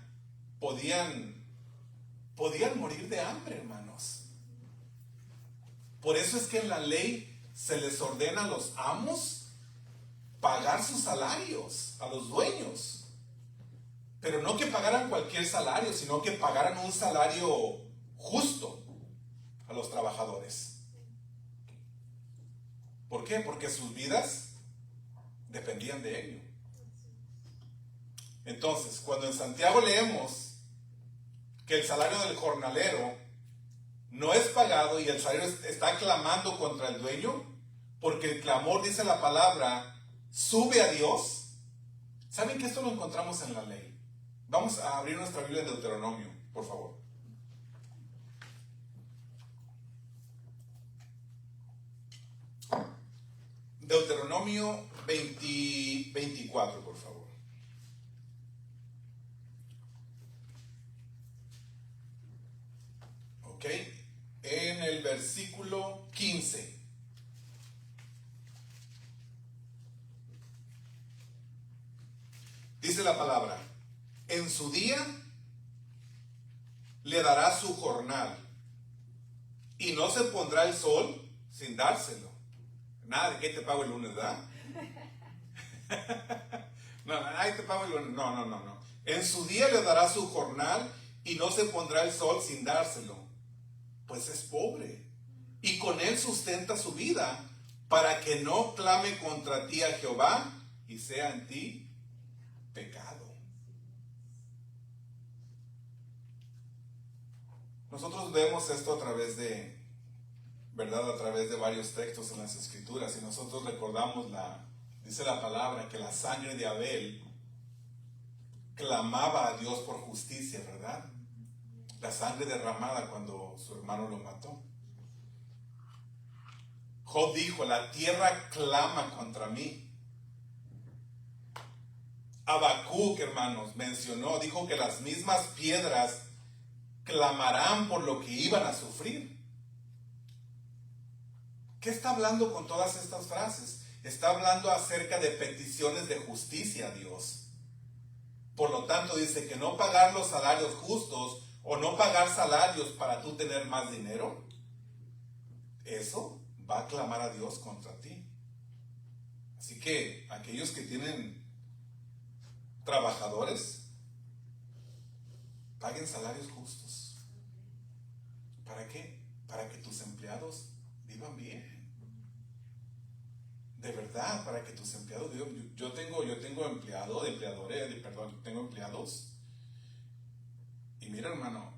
podían morir de hambre, hermanos. Por eso es que en la ley se les ordena a los amos pagar sus salarios a los dueños. Pero no que pagaran cualquier salario, sino que pagaran un salario justo a los trabajadores. ¿Por qué? Porque sus vidas dependían de ello. Entonces, cuando en Santiago leemos que el salario del jornalero no es pagado y el salario está clamando contra el dueño, porque el clamor, dice la palabra, sube a Dios. ¿Saben que esto lo encontramos en la ley? Vamos a abrir nuestra Biblia en Deuteronomio, por favor. Deuteronomio 24, por favor. Ok, en el versículo 15. Dice la palabra: en su día le dará su jornal, y no se pondrá el sol sin dárselo. Nada de que te pago el lunes, ¿verdad? No, ahí te pago el lunes. No. En su día le dará su jornal y no se pondrá el sol sin dárselo, pues es pobre, y con él sustenta su vida, para que no clame contra ti a Jehová y sea en ti pecado. Nosotros vemos esto a través de, ¿verdad? A través de varios textos en las Escrituras, y nosotros recordamos dice la palabra que la sangre de Abel clamaba a Dios por justicia, ¿verdad? La sangre derramada cuando su hermano lo mató. Job dijo: la tierra clama contra mí. Habacuc, hermanos, dijo que las mismas piedras clamarán por lo que iban a sufrir. ¿Qué está hablando con todas estas frases? Está hablando acerca de peticiones de justicia a Dios. Por lo tanto, dice que no pagar los salarios justos o no pagar salarios para tú tener más dinero, eso va a clamar a Dios contra ti. Así que aquellos que tienen trabajadores, paguen salarios justos. ¿Para qué? Para que tus empleados vivan bien. De verdad, para que tus empleados vivan. Yo tengo tengo empleados. Y mira, hermano,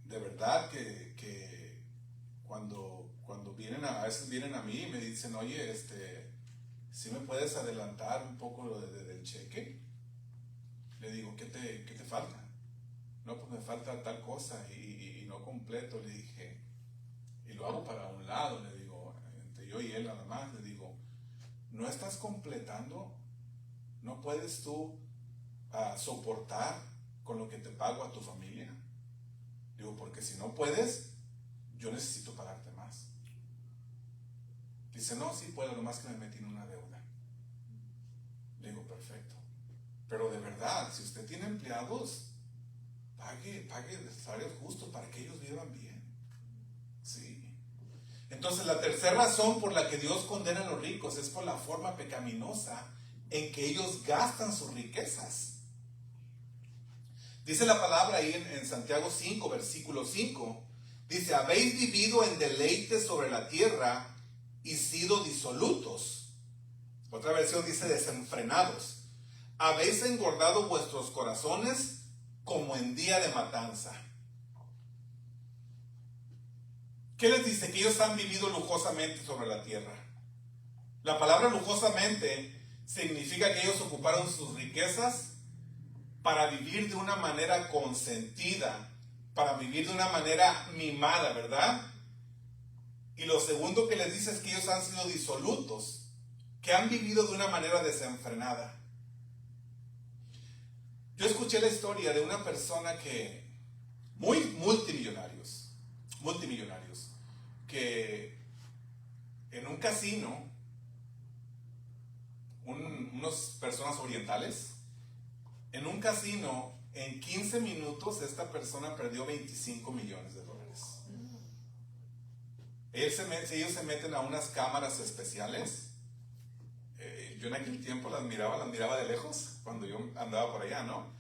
de verdad que cuando vienen a veces vienen a mí y me dicen: oye, ¿sí me puedes adelantar un poco del cheque? Le digo: ¿qué te falta? No, pues me falta tal cosa y no completo. Le dije, y lo hago para un lado, le digo, entre yo y él nada más, le digo: ¿no estás completando? ¿No puedes tú soportar con lo que te pago a tu familia? Digo, porque si no puedes, yo necesito pagarte más. Dice, no, sí puedo, nomás que me metí en una deuda. Le digo, perfecto. Pero de verdad, si usted tiene empleados, pague salarios justos para que ellos vivan bien. Sí. Entonces la tercera razón por la que Dios condena a los ricos es por la forma pecaminosa en que ellos gastan sus riquezas. Dice la palabra ahí en Santiago 5, versículo 5. Dice, habéis vivido en deleite sobre la tierra y sido disolutos. Otra versión dice desenfrenados. Habéis engordado vuestros corazones como en día de matanza. ¿Qué les dice? Que ellos han vivido lujosamente sobre la tierra. La palabra lujosamente significa que ellos ocuparon sus riquezas para vivir de una manera consentida, para vivir de una manera mimada, ¿verdad? Y lo segundo que les dice es que ellos han sido disolutos, que han vivido de una manera desenfrenada. Yo escuché la historia de una persona que, multimillonarios, que en un casino, unas personas orientales, en un casino, en 15 minutos, esta persona perdió $25 millones. Ellos se meten a unas cámaras especiales. Yo en aquel tiempo las miraba de lejos, cuando yo andaba por allá, ¿no?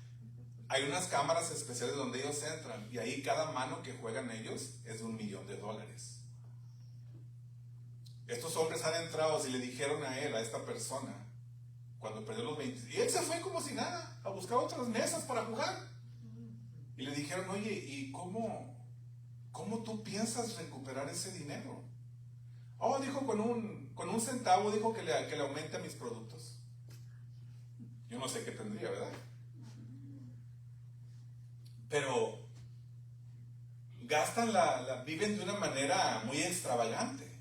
Hay unas cámaras especiales donde ellos entran, y ahí cada mano que juegan ellos es de $1 millón. Estos hombres han entrado y le dijeron a él, a esta persona, cuando perdió los 20, y él se fue como si nada, a buscar otras mesas para jugar. Y le dijeron, oye, ¿y cómo tú piensas recuperar ese dinero? Oh, dijo, con un centavo, dijo que le aumente a mis productos. Yo no sé qué tendría, ¿verdad? Pero gastan viven de una manera muy extravagante.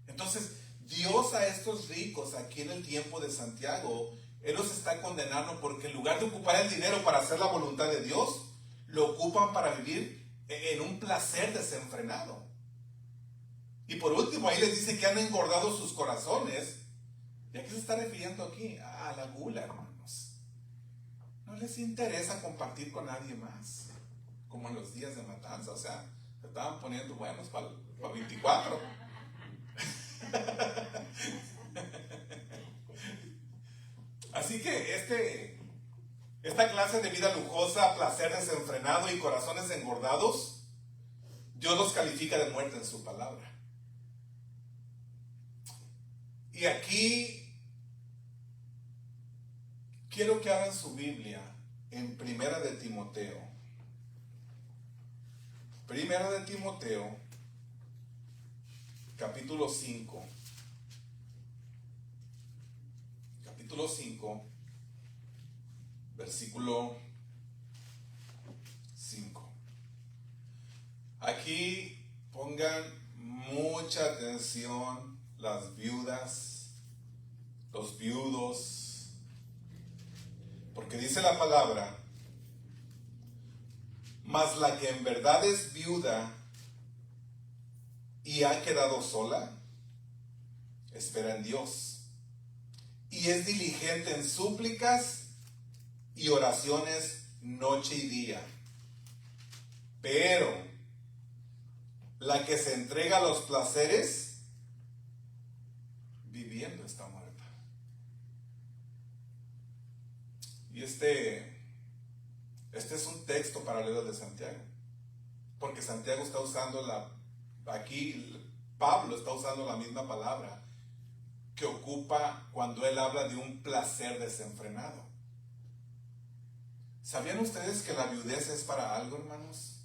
Entonces, Dios a estos ricos aquí en el tiempo de Santiago, Él los está condenando porque en lugar de ocupar el dinero para hacer la voluntad de Dios, lo ocupan para vivir en un placer desenfrenado. Y por último, ahí les dice que han engordado sus corazones. ¿Y a qué se está refiriendo aquí? A la gula, hermanos. No les interesa compartir con nadie más, como en los días de matanza. O sea, se estaban poniendo buenos para 24. Así que esta clase de vida lujosa, placer desenfrenado y corazones engordados, Dios los califica de muerte en su palabra. Y aquí quiero que abran su Biblia en Primera de Timoteo. Primera de Timoteo, capítulo 5. Capítulo 5, versículo 5. Aquí pongan mucha atención las viudas, los viudos, porque dice la palabra, mas la que en verdad es viuda y ha quedado sola, espera en Dios y es diligente en súplicas y oraciones noche y día. Pero la que se entrega a los placeres, viviendo está muerta. Y este es un texto paralelo de Santiago, porque Santiago está usando aquí Pablo está usando la misma palabra que ocupa cuando él habla de un placer desenfrenado. ¿Sabían ustedes que la viudez es para algo, hermanos?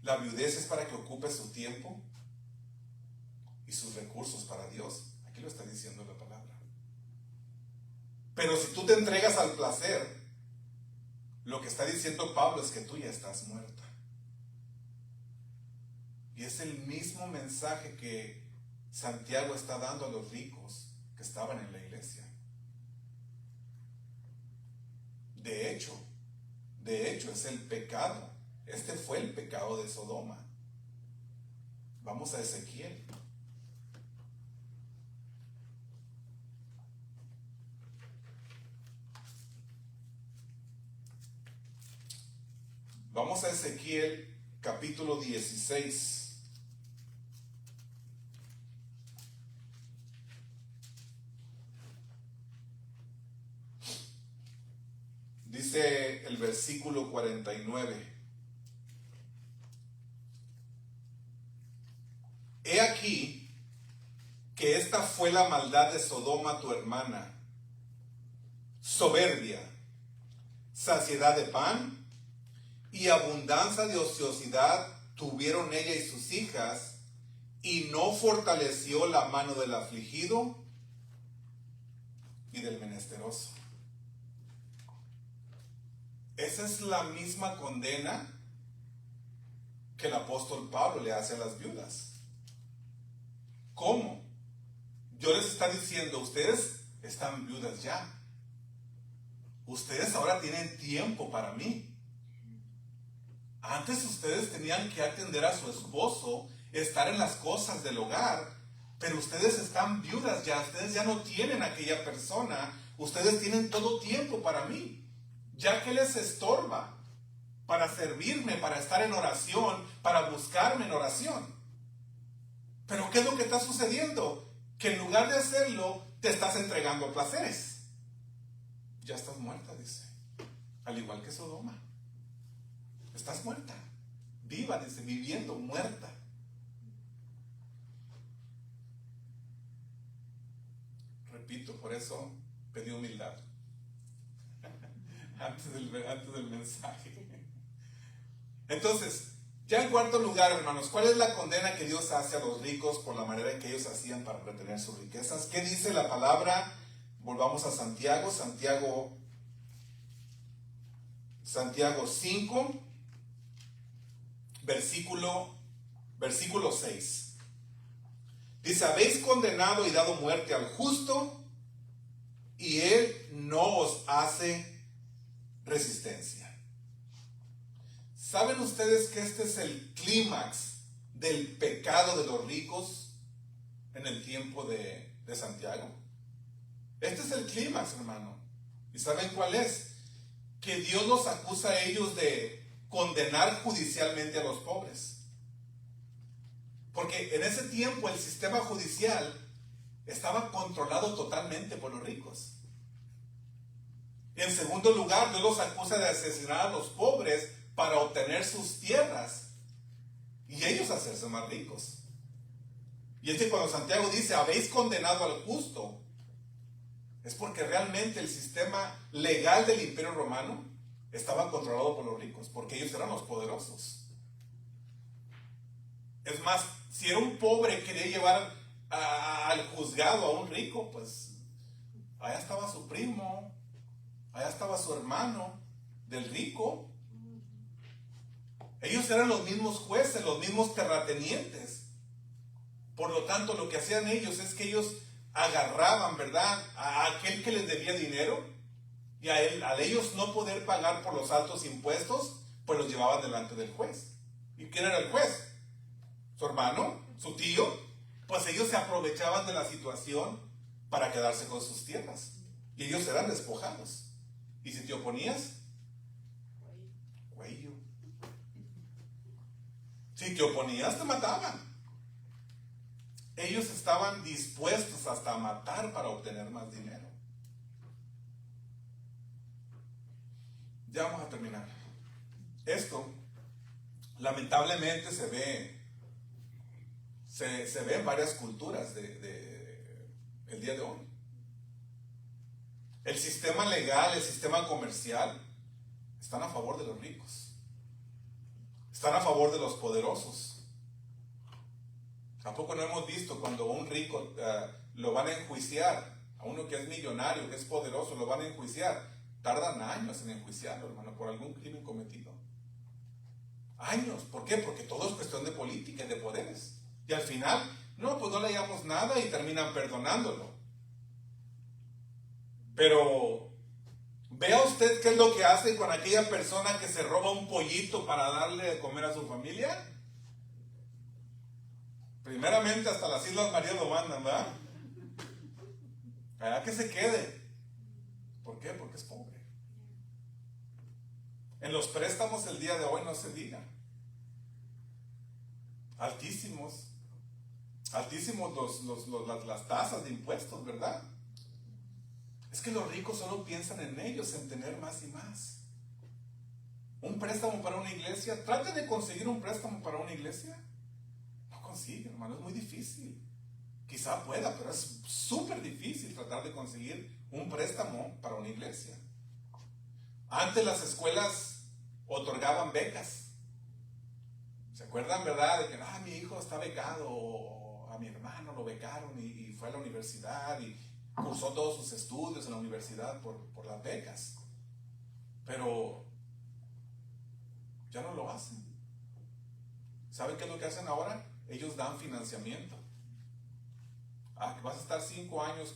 La viudez es para que ocupe su tiempo y sus recursos para Dios. Aquí lo está diciendo la palabra. Pero si tú te entregas al placer, lo que está diciendo Pablo es que tú ya estás muerta. Y es el mismo mensaje que Santiago está dando a los ricos que estaban en la iglesia. De hecho, es el pecado. Este fue el pecado de Sodoma. Vamos a Ezequiel. Vamos a Ezequiel capítulo 16. Dice el versículo 49. He aquí que esta fue la maldad de Sodoma tu hermana: soberbia, saciedad de pan y abundancia de ociosidad tuvieron ella y sus hijas, y no fortaleció la mano del afligido y del menesteroso. Esa es la misma condena que el apóstol Pablo le hace a las viudas. ¿Cómo? Dios les está diciendo: ustedes están viudas ya. Ustedes ahora tienen tiempo para mí. Antes ustedes tenían que atender a su esposo, estar en las cosas del hogar, pero ustedes están viudas ya. Ustedes ya no tienen a aquella persona. Ustedes tienen todo tiempo para mí. Ya que les estorba para servirme, para estar en oración, para buscarme en oración. Pero ¿qué es lo que está sucediendo? Que en lugar de hacerlo, te estás entregando placeres. Ya estás muerta, dice. Al igual que Sodoma. Estás muerta. Viva, dice, viviendo, muerta. Repito, por eso pedí humildad. Antes del mensaje. Entonces, ya en cuarto lugar, hermanos, ¿cuál es la condena que Dios hace a los ricos por la manera en que ellos hacían para retener sus riquezas? ¿Qué dice la palabra? Volvamos a Santiago 5, versículo 6. Dice: habéis condenado y dado muerte al justo, y él no os hace resistencia. ¿Saben ustedes que este es el clímax del pecado de los ricos en el tiempo de Santiago? Este es el clímax, hermano. ¿Y saben cuál es? Que Dios los acusa a ellos de condenar judicialmente a los pobres. Porque en ese tiempo el sistema judicial estaba controlado totalmente por los ricos. Y en segundo lugar, Dios los acusa de asesinar a los pobres para obtener sus tierras y ellos hacerse más ricos. Y es que cuando Santiago dice: habéis condenado al justo, es porque realmente el sistema legal del Imperio Romano estaba controlado por los ricos, porque ellos eran los poderosos. Es más, si era un pobre que quería llevar al juzgado a un rico, pues allá estaba su primo, allá estaba su hermano del rico. Ellos eran los mismos jueces, los mismos terratenientes. Por lo tanto, lo que hacían ellos es que ellos agarraban, ¿verdad?, a aquel que les debía dinero, y al ellos no poder pagar por los altos impuestos, pues los llevaban delante del juez. ¿Y quién era el juez? Su hermano, su tío. Pues ellos se aprovechaban de la situación para quedarse con sus tierras, y ellos eran despojados. Y si te oponías, cuello. Si te oponías, te mataban. Ellos estaban dispuestos hasta a matar para obtener más dinero. Ya vamos a terminar. Esto, lamentablemente, se ve en varias culturas el día de hoy. El sistema legal, el sistema comercial, están a favor de los ricos. Están a favor de los poderosos. Tampoco no hemos visto cuando un rico lo van a enjuiciar, a uno que es millonario, que es poderoso, lo van a enjuiciar. Tardan años en enjuiciarlo, hermano, por algún crimen cometido. Años. ¿Por qué? Porque todo es cuestión de política y de poderes. Y al final, no, pues no le hallamos nada y terminan perdonándolo. Pero Vea usted qué es lo que hace con aquella persona que se roba un pollito para darle de comer a su familia. Primeramente hasta las Islas Marías lo mandan, ¿verdad? ¿Verdad que se quede? ¿Por qué? Porque es pobre. En los préstamos el día de hoy no se diga. Altísimos. Altísimos las tasas de impuestos, ¿verdad? Es que los ricos solo piensan en ellos, en tener más y más. Un préstamo para una iglesia, trate de conseguir un préstamo para una iglesia. No consigue, hermano, es muy difícil. Quizá pueda, pero es súper difícil tratar de conseguir un préstamo para una iglesia. Antes las escuelas otorgaban becas. ¿Se acuerdan, verdad? De que mi hijo está becado, o a mi hermano lo becaron y fue a la universidad y cursó todos sus estudios en la universidad por las becas. Pero ya no lo hacen. ¿Saben qué es lo que hacen ahora? Ellos dan financiamiento. Que vas a estar 5 años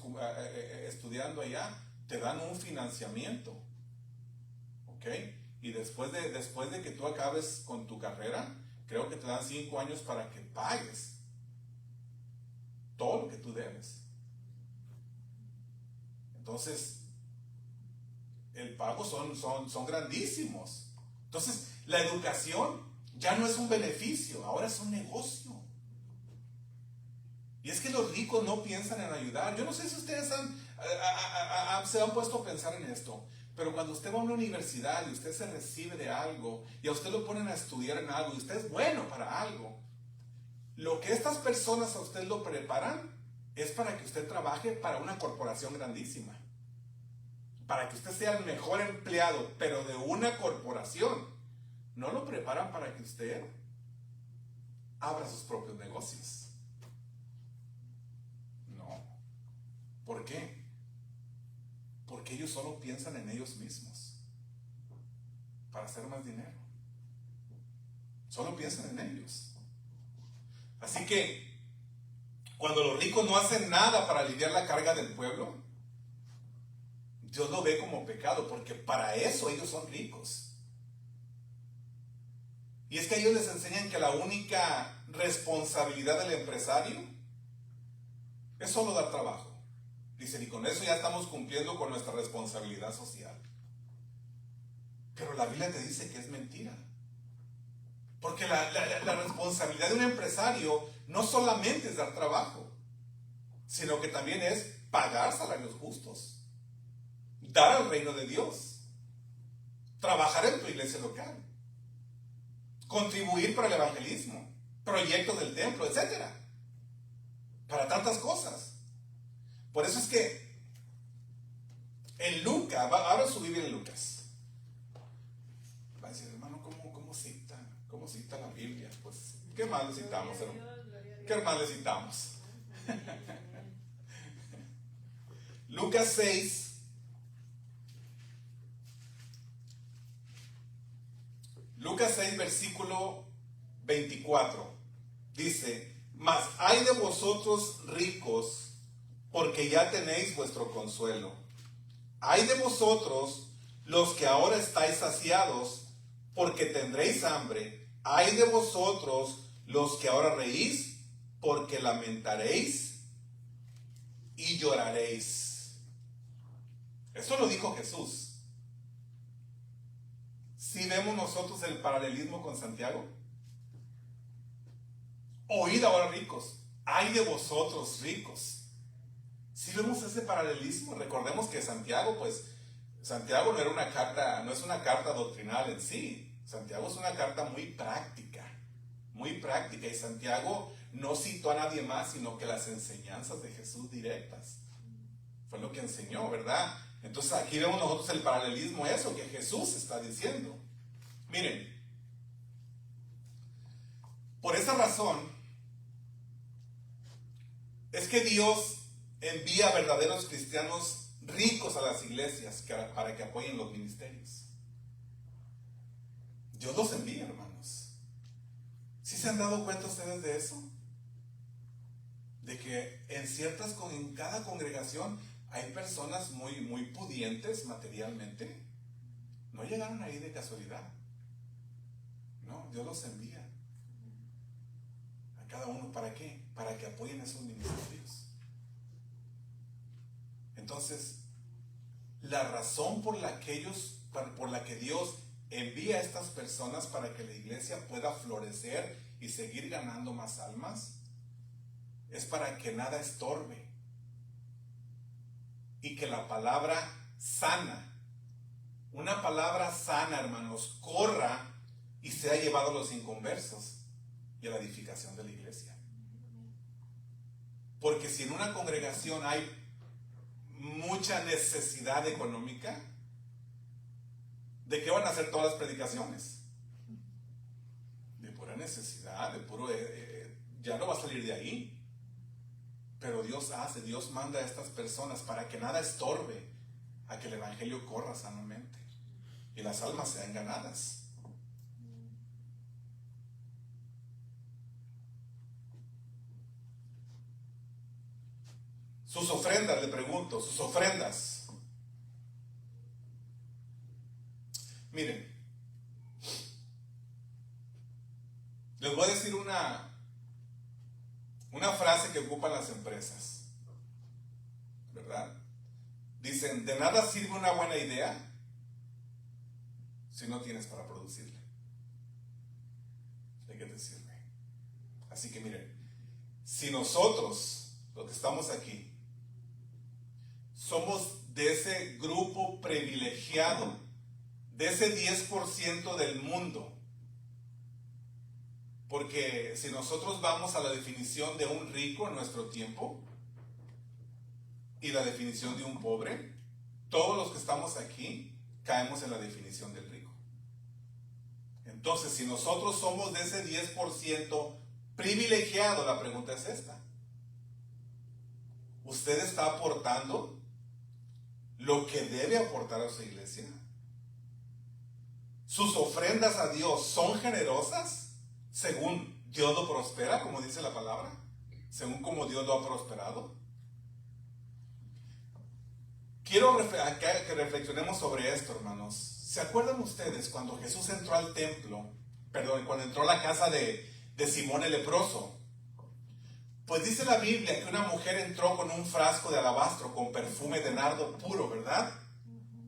estudiando allá, te dan un financiamiento. ¿Ok? Y después de que tú acabes con tu carrera, creo que te dan 5 años para que pagues todo lo que tú debes. Entonces, el pago son grandísimos. Entonces, la educación ya no es un beneficio, ahora es un negocio. Y es que los ricos no piensan en ayudar. Yo no sé si ustedes se han puesto a pensar en esto, pero cuando usted va a una universidad y usted se recibe de algo y a usted lo ponen a estudiar en algo y usted es bueno para algo, lo que estas personas a usted lo preparan es para que usted trabaje para una corporación grandísima, para que usted sea el mejor empleado, pero de una corporación. No lo preparan para que usted abra sus propios negocios. No. ¿Por qué? Porque ellos solo piensan en ellos mismos para hacer más dinero. Solo piensan en ellos. Así que cuando los ricos no hacen nada para aliviar la carga del pueblo, Dios lo ve como pecado, porque para eso ellos son ricos. Y es que a ellos les enseñan que la única responsabilidad del empresario es solo dar trabajo. Dicen, y con eso ya estamos cumpliendo con nuestra responsabilidad social. Pero la Biblia te dice que es mentira. Porque la responsabilidad de un empresario no solamente es dar trabajo, sino que también es pagar salarios justos, dar al reino de Dios, trabajar en tu iglesia local, contribuir para el evangelismo, proyectos del templo, etc. Para tantas cosas. Por eso es que en Lucas, abra su Biblia en Lucas. Va a decir, hermano, ¿cómo cita la Biblia? Pues, ¿qué más necesitamos, hermano? ¿Qué más necesitamos? Lucas 6. Lucas 6, versículo 24. Dice, mas hay de vosotros ricos, porque ya tenéis vuestro consuelo. Hay de vosotros los que ahora estáis saciados, porque tendréis hambre. Hay de vosotros los que ahora reís, porque lamentaréis y lloraréis. Esto lo dijo Jesús. ¿Sí vemos nosotros el paralelismo con Santiago? Oíd ahora ricos, hay de vosotros ricos. ¿Sí vemos ese paralelismo? Recordemos que Santiago no era una carta, no es una carta doctrinal en sí. Santiago es una carta muy práctica, y Santiago no citó a nadie más, sino que las enseñanzas de Jesús directas. Fue lo que enseñó, ¿verdad? Entonces aquí vemos nosotros el paralelismo, eso que Jesús está diciendo. Miren, por esa razón es que Dios envía verdaderos cristianos ricos a las iglesias para que apoyen los ministerios. Dios los envía, hermanos. ¿Sí se han dado cuenta ustedes de eso? De que en cada congregación Hay personas muy pudientes materialmente. No llegaron ahí de casualidad. No, Dios los envía a cada uno. ¿Para qué? Para que apoyen esos ministerios. Entonces, la razón por la que Dios envía a estas personas para que la iglesia pueda florecer y seguir ganando más almas es para que nada estorbe y que la palabra sana, una palabra sana, hermanos, corra y sea llevado a los inconversos y a la edificación de la iglesia. Porque si en una congregación hay mucha necesidad económica, ¿de qué van a hacer todas las predicaciones? De pura necesidad, de puro... ya no va a salir de ahí. Pero Dios manda a estas personas para que nada estorbe a que el evangelio corra sanamente y las almas sean ganadas. Sus ofrendas, le pregunto, sus ofrendas. Miren, les voy a decir una frase que ocupan las empresas, ¿verdad? Dicen, de nada sirve una buena idea si no tienes para producirla. ¿De qué te sirve? Así que miren, si nosotros, los que estamos aquí, somos de ese grupo privilegiado, de ese 10% del mundo, porque si nosotros vamos a la definición de un rico en nuestro tiempo y la definición de un pobre, todos los que estamos aquí caemos en la definición del rico. Entonces, si nosotros somos de ese 10% privilegiado, la pregunta es esta: ¿usted está aportando lo que debe aportar a su iglesia? ¿Sus ofrendas a Dios son generosas según Dios lo prospera, como dice la palabra? Según como Dios lo ha prosperado. Quiero que reflexionemos sobre esto, hermanos. ¿Se acuerdan ustedes cuando Jesús entró al templo? Cuando entró a la casa de Simón el leproso. Pues dice la Biblia que una mujer entró con un frasco de alabastro con perfume de nardo puro, ¿verdad?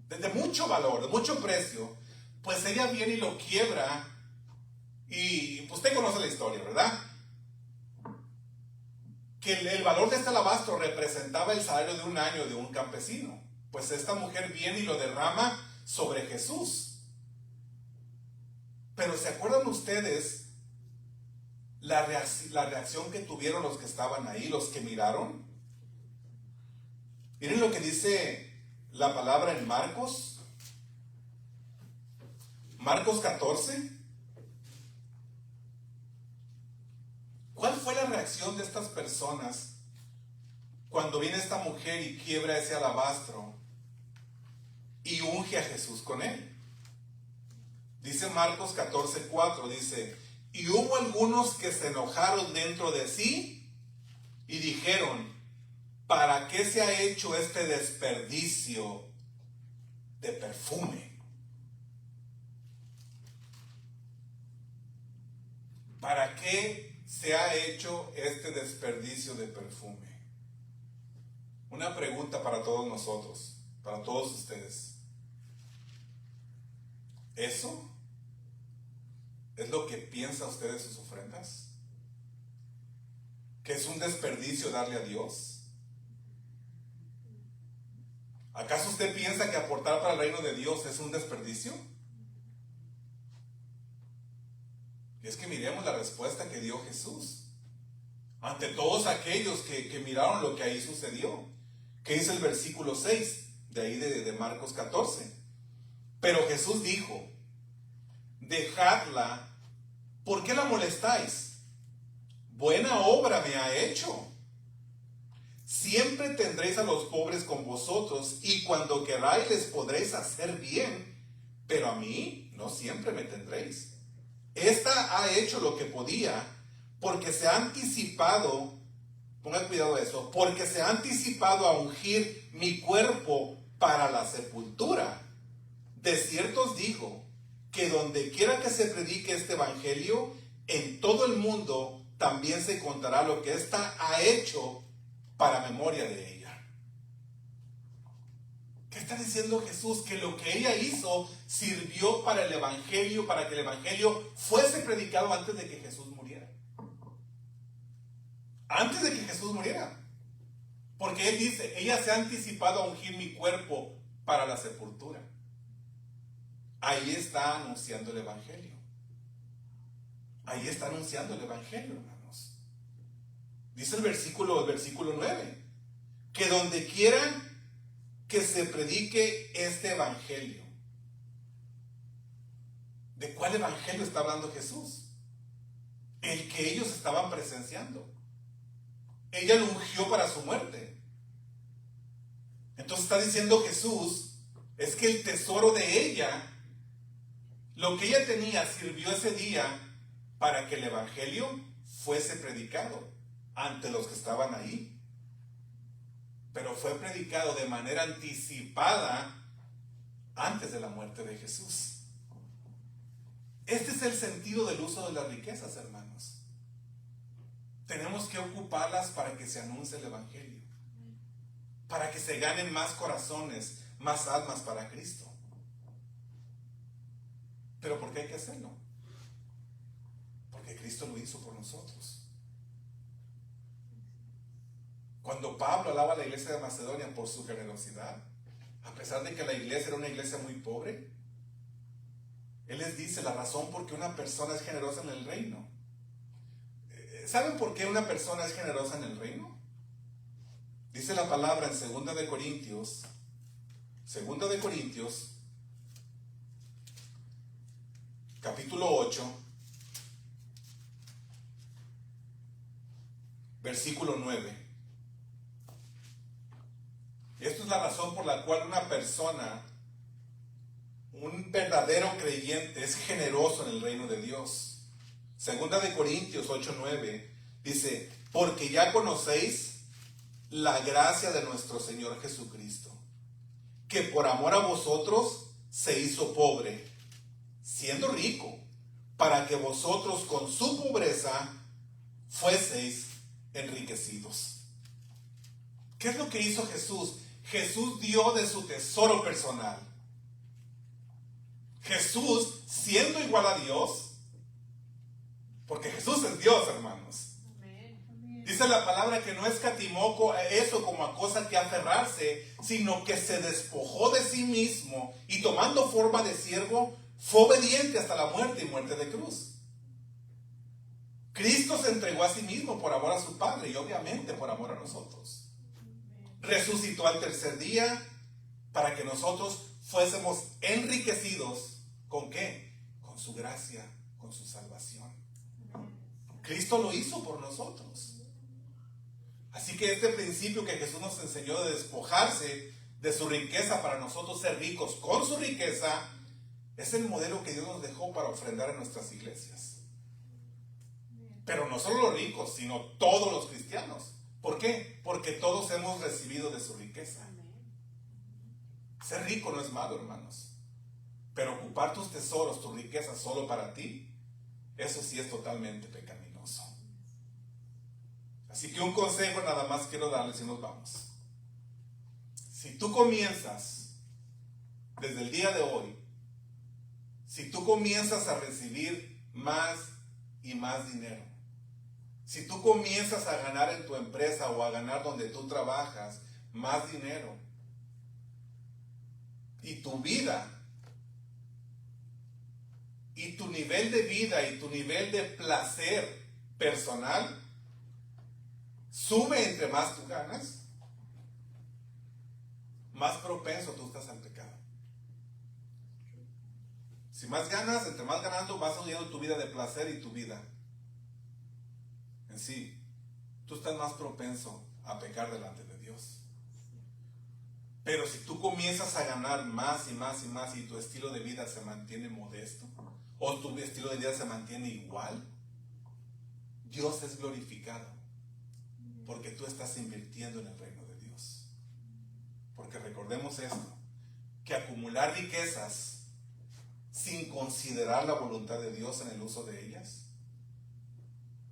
De mucho valor, de mucho precio. Pues ella viene y lo quiebra. Y pues usted conoce la historia, ¿verdad? Que el valor de este alabastro representaba el salario de un año de un campesino. Pues esta mujer viene y lo derrama sobre Jesús. Pero ¿se acuerdan ustedes la reacción que tuvieron los que estaban ahí, los que miraron? Miren lo que dice la palabra en Marcos 14. ¿Cuál fue la reacción de estas personas cuando viene esta mujer y quiebra ese alabastro y unge a Jesús con él? Dice Marcos 14:4, dice, y hubo algunos que se enojaron dentro de sí y dijeron, ¿para qué se ha hecho este desperdicio de perfume? ¿Para qué se ha hecho este desperdicio de perfume? Una pregunta para todos nosotros, para todos ustedes. ¿Eso es lo que piensa usted de sus ofrendas? ¿Que es un desperdicio darle a Dios? ¿Acaso usted piensa que aportar para el reino de Dios es un desperdicio? Y es que miremos la respuesta que dio Jesús ante todos aquellos que miraron lo que ahí sucedió. ¿Qué dice el versículo 6 de ahí de Marcos 14? Pero Jesús dijo, dejadla, ¿por qué la molestáis? Buena obra me ha hecho. Siempre tendréis a los pobres con vosotros y cuando queráis les podréis hacer bien, pero a mí no siempre me tendréis. Esta ha hecho lo que podía porque se ha anticipado pongan cuidado de eso, porque se ha anticipado a ungir mi cuerpo para la sepultura. De cierto os digo que donde quiera que se predique este evangelio, en todo el mundo también se contará lo que ésta ha hecho para memoria de ella. ¿Qué está diciendo Jesús? Que lo que ella hizo sirvió para el evangelio, para que el evangelio fuese predicado antes de que Jesús muriera. Antes de que Jesús muriera. Porque Él dice, ella se ha anticipado a ungir mi cuerpo para la sepultura. Ahí está anunciando el evangelio. Ahí está anunciando el evangelio, hermanos. Dice el versículo 9, que donde quiera que se predique este evangelio. ¿De cuál evangelio está hablando Jesús? El que ellos estaban presenciando. Ella lo ungió para su muerte. Entonces está diciendo Jesús, es que el tesoro de ella, lo que ella tenía, sirvió ese día para que el evangelio fuese predicado ante los que estaban ahí. Pero fue predicado de manera anticipada antes de la muerte de Jesús. Este es el sentido del uso de las riquezas, hermanos. Tenemos que ocuparlas para que se anuncie el evangelio, para que se ganen más corazones, más almas para Cristo. ¿Pero por qué hay que hacerlo? Porque Cristo lo hizo por nosotros. Cuando Pablo alaba a la iglesia de Macedonia por su generosidad, a pesar de que la iglesia era una iglesia muy pobre, él les dice la razón por qué una persona es generosa en el reino. ¿Saben por qué una persona es generosa en el reino? Dice la palabra en 2 de Corintios, capítulo 8, versículo 9. Esto es la razón por la cual una persona, un verdadero creyente, es generoso en el reino de Dios. 2 de Corintios 8:9 dice, porque ya conocéis la gracia de nuestro Señor Jesucristo, que por amor a vosotros se hizo pobre, siendo rico, para que vosotros con su pobreza fueseis enriquecidos. ¿Qué es lo que hizo Jesús? Jesús dio de su tesoro personal. Jesús, siendo igual a Dios, porque Jesús es Dios, hermanos. Dice la palabra que no escatimó eso como a cosa que aferrarse, sino que se despojó de sí mismo y tomando forma de siervo, fue obediente hasta la muerte y muerte de cruz. Cristo se entregó a sí mismo por amor a su Padre y obviamente por amor a nosotros. Resucitó al tercer día para que nosotros fuésemos enriquecidos. ¿Con qué? Con su gracia, con su salvación. Cristo lo hizo por nosotros. Así que este principio que Jesús nos enseñó de despojarse de su riqueza para nosotros ser ricos con su riqueza, es el modelo que Dios nos dejó para ofrendar en nuestras iglesias. Pero no solo los ricos, sino todos los cristianos. ¿Por qué? Porque todos hemos recibido de su riqueza. Ser rico no es malo, hermanos. Pero ocupar tus tesoros, tus riquezas solo para ti, eso sí es totalmente pecaminoso. Así que un consejo nada más quiero darles y nos vamos. Si tú comienzas desde el día de hoy, si tú comienzas a recibir más y más dinero, si tú comienzas a ganar en tu empresa o a ganar donde tú trabajas más dinero, y tu vida, y tu nivel de vida y tu nivel de placer personal sube entre más tú ganas, más propenso tú estás al pecado. Si más ganas, entre más ganando, vas subiendo tu vida de placer y tu vida en sí. Tú estás más propenso a pecar delante de Dios. Pero si tú comienzas a ganar más y más y más y tu estilo de vida se mantiene modesto, o tu estilo de vida se mantiene igual, Dios es glorificado. porque tú estás invirtiendo en el reino de Dios. Porque recordemos esto, que acumular riquezas sin considerar la voluntad de Dios en el uso de ellas,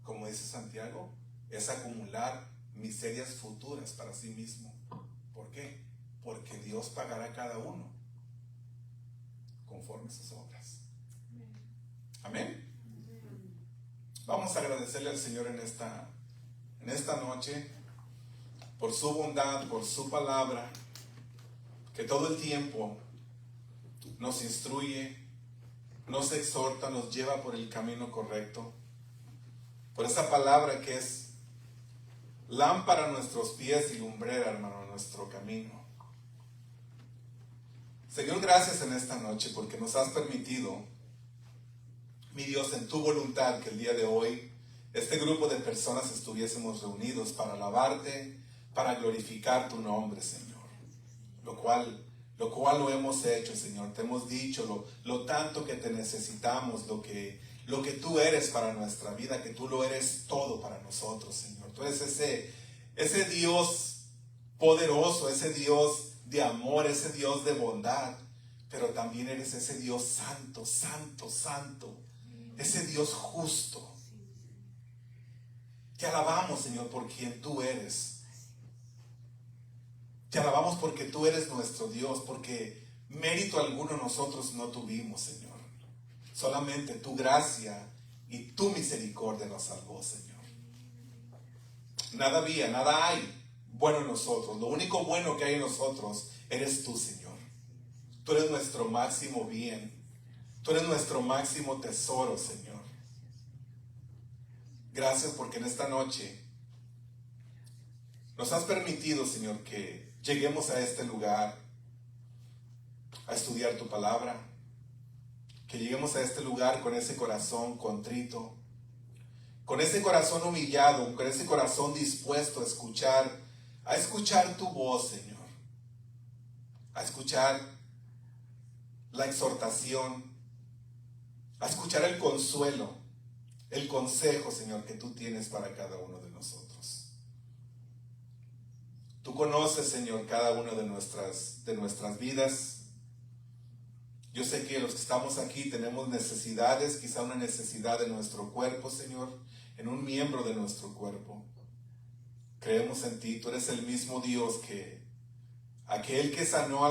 como dice Santiago, es acumular miserias futuras para sí mismo. ¿Por qué? Porque Dios pagará a cada uno conforme a sus obras. Amén. Vamos a agradecerle al Señor en esta noche por su bondad, por su palabra, que todo el tiempo nos instruye, nos exhorta, nos lleva por el camino correcto. Por esa palabra que es lámpara a nuestros pies y lumbrera, hermano, a nuestro camino. Señor, gracias en esta noche porque nos has permitido, mi Dios, en tu voluntad, que el día de hoy este grupo de personas estuviésemos reunidos para alabarte, para glorificar tu nombre, Señor. Lo cual lo hemos hecho, Señor. Te hemos dicho lo tanto que te necesitamos, lo que tú eres para nuestra vida, que tú lo eres todo para nosotros, Señor. Tú eres ese Dios poderoso, ese Dios de amor, ese Dios de bondad, pero también eres ese Dios santo, santo, santo, ese Dios justo. Te alabamos, Señor, por quien tú eres. Te alabamos porque tú eres nuestro Dios, porque mérito alguno nosotros no tuvimos, Señor. Solamente tu gracia y tu misericordia nos salvó, Señor. Nada había, nada hay bueno en nosotros. Lo único bueno que hay en nosotros eres tú, Señor. Tú eres nuestro máximo bien. Tú eres nuestro máximo tesoro, Señor. Gracias porque en esta noche nos has permitido, Señor, que lleguemos a este lugar a estudiar tu palabra, que lleguemos a este lugar con ese corazón contrito, con ese corazón humillado, con ese corazón dispuesto a escuchar tu voz, Señor, a escuchar la exhortación, a escuchar el consuelo, el consejo, Señor, que tú tienes para cada uno de nosotros. Tú conoces, Señor, cada una de nuestras vidas. Yo sé que los que estamos aquí tenemos necesidades, quizá una necesidad de nuestro cuerpo, Señor, en un miembro de nuestro cuerpo. Creemos en ti, tú eres el mismo Dios que aquel que sanó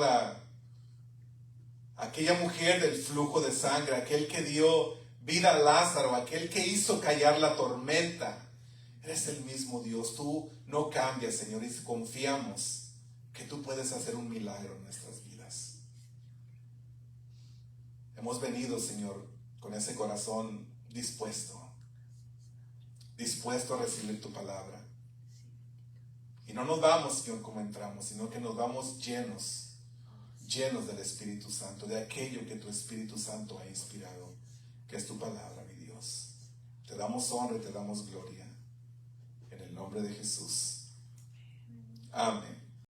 aquella mujer del flujo de sangre, aquel que dio vida a Lázaro, aquel que hizo callar la tormenta. Eres el mismo Dios, tú no cambias, Señor, y confiamos que tú puedes hacer un milagro en nuestras vidas. Hemos venido, Señor, con ese corazón dispuesto a recibir tu palabra. Y no nos vamos, Señor, como entramos, sino que nos vamos llenos del Espíritu Santo, de aquello que tu Espíritu Santo ha inspirado, que es tu palabra, mi Dios. Te damos honra y te damos gloria. En el nombre de Jesús. Amén.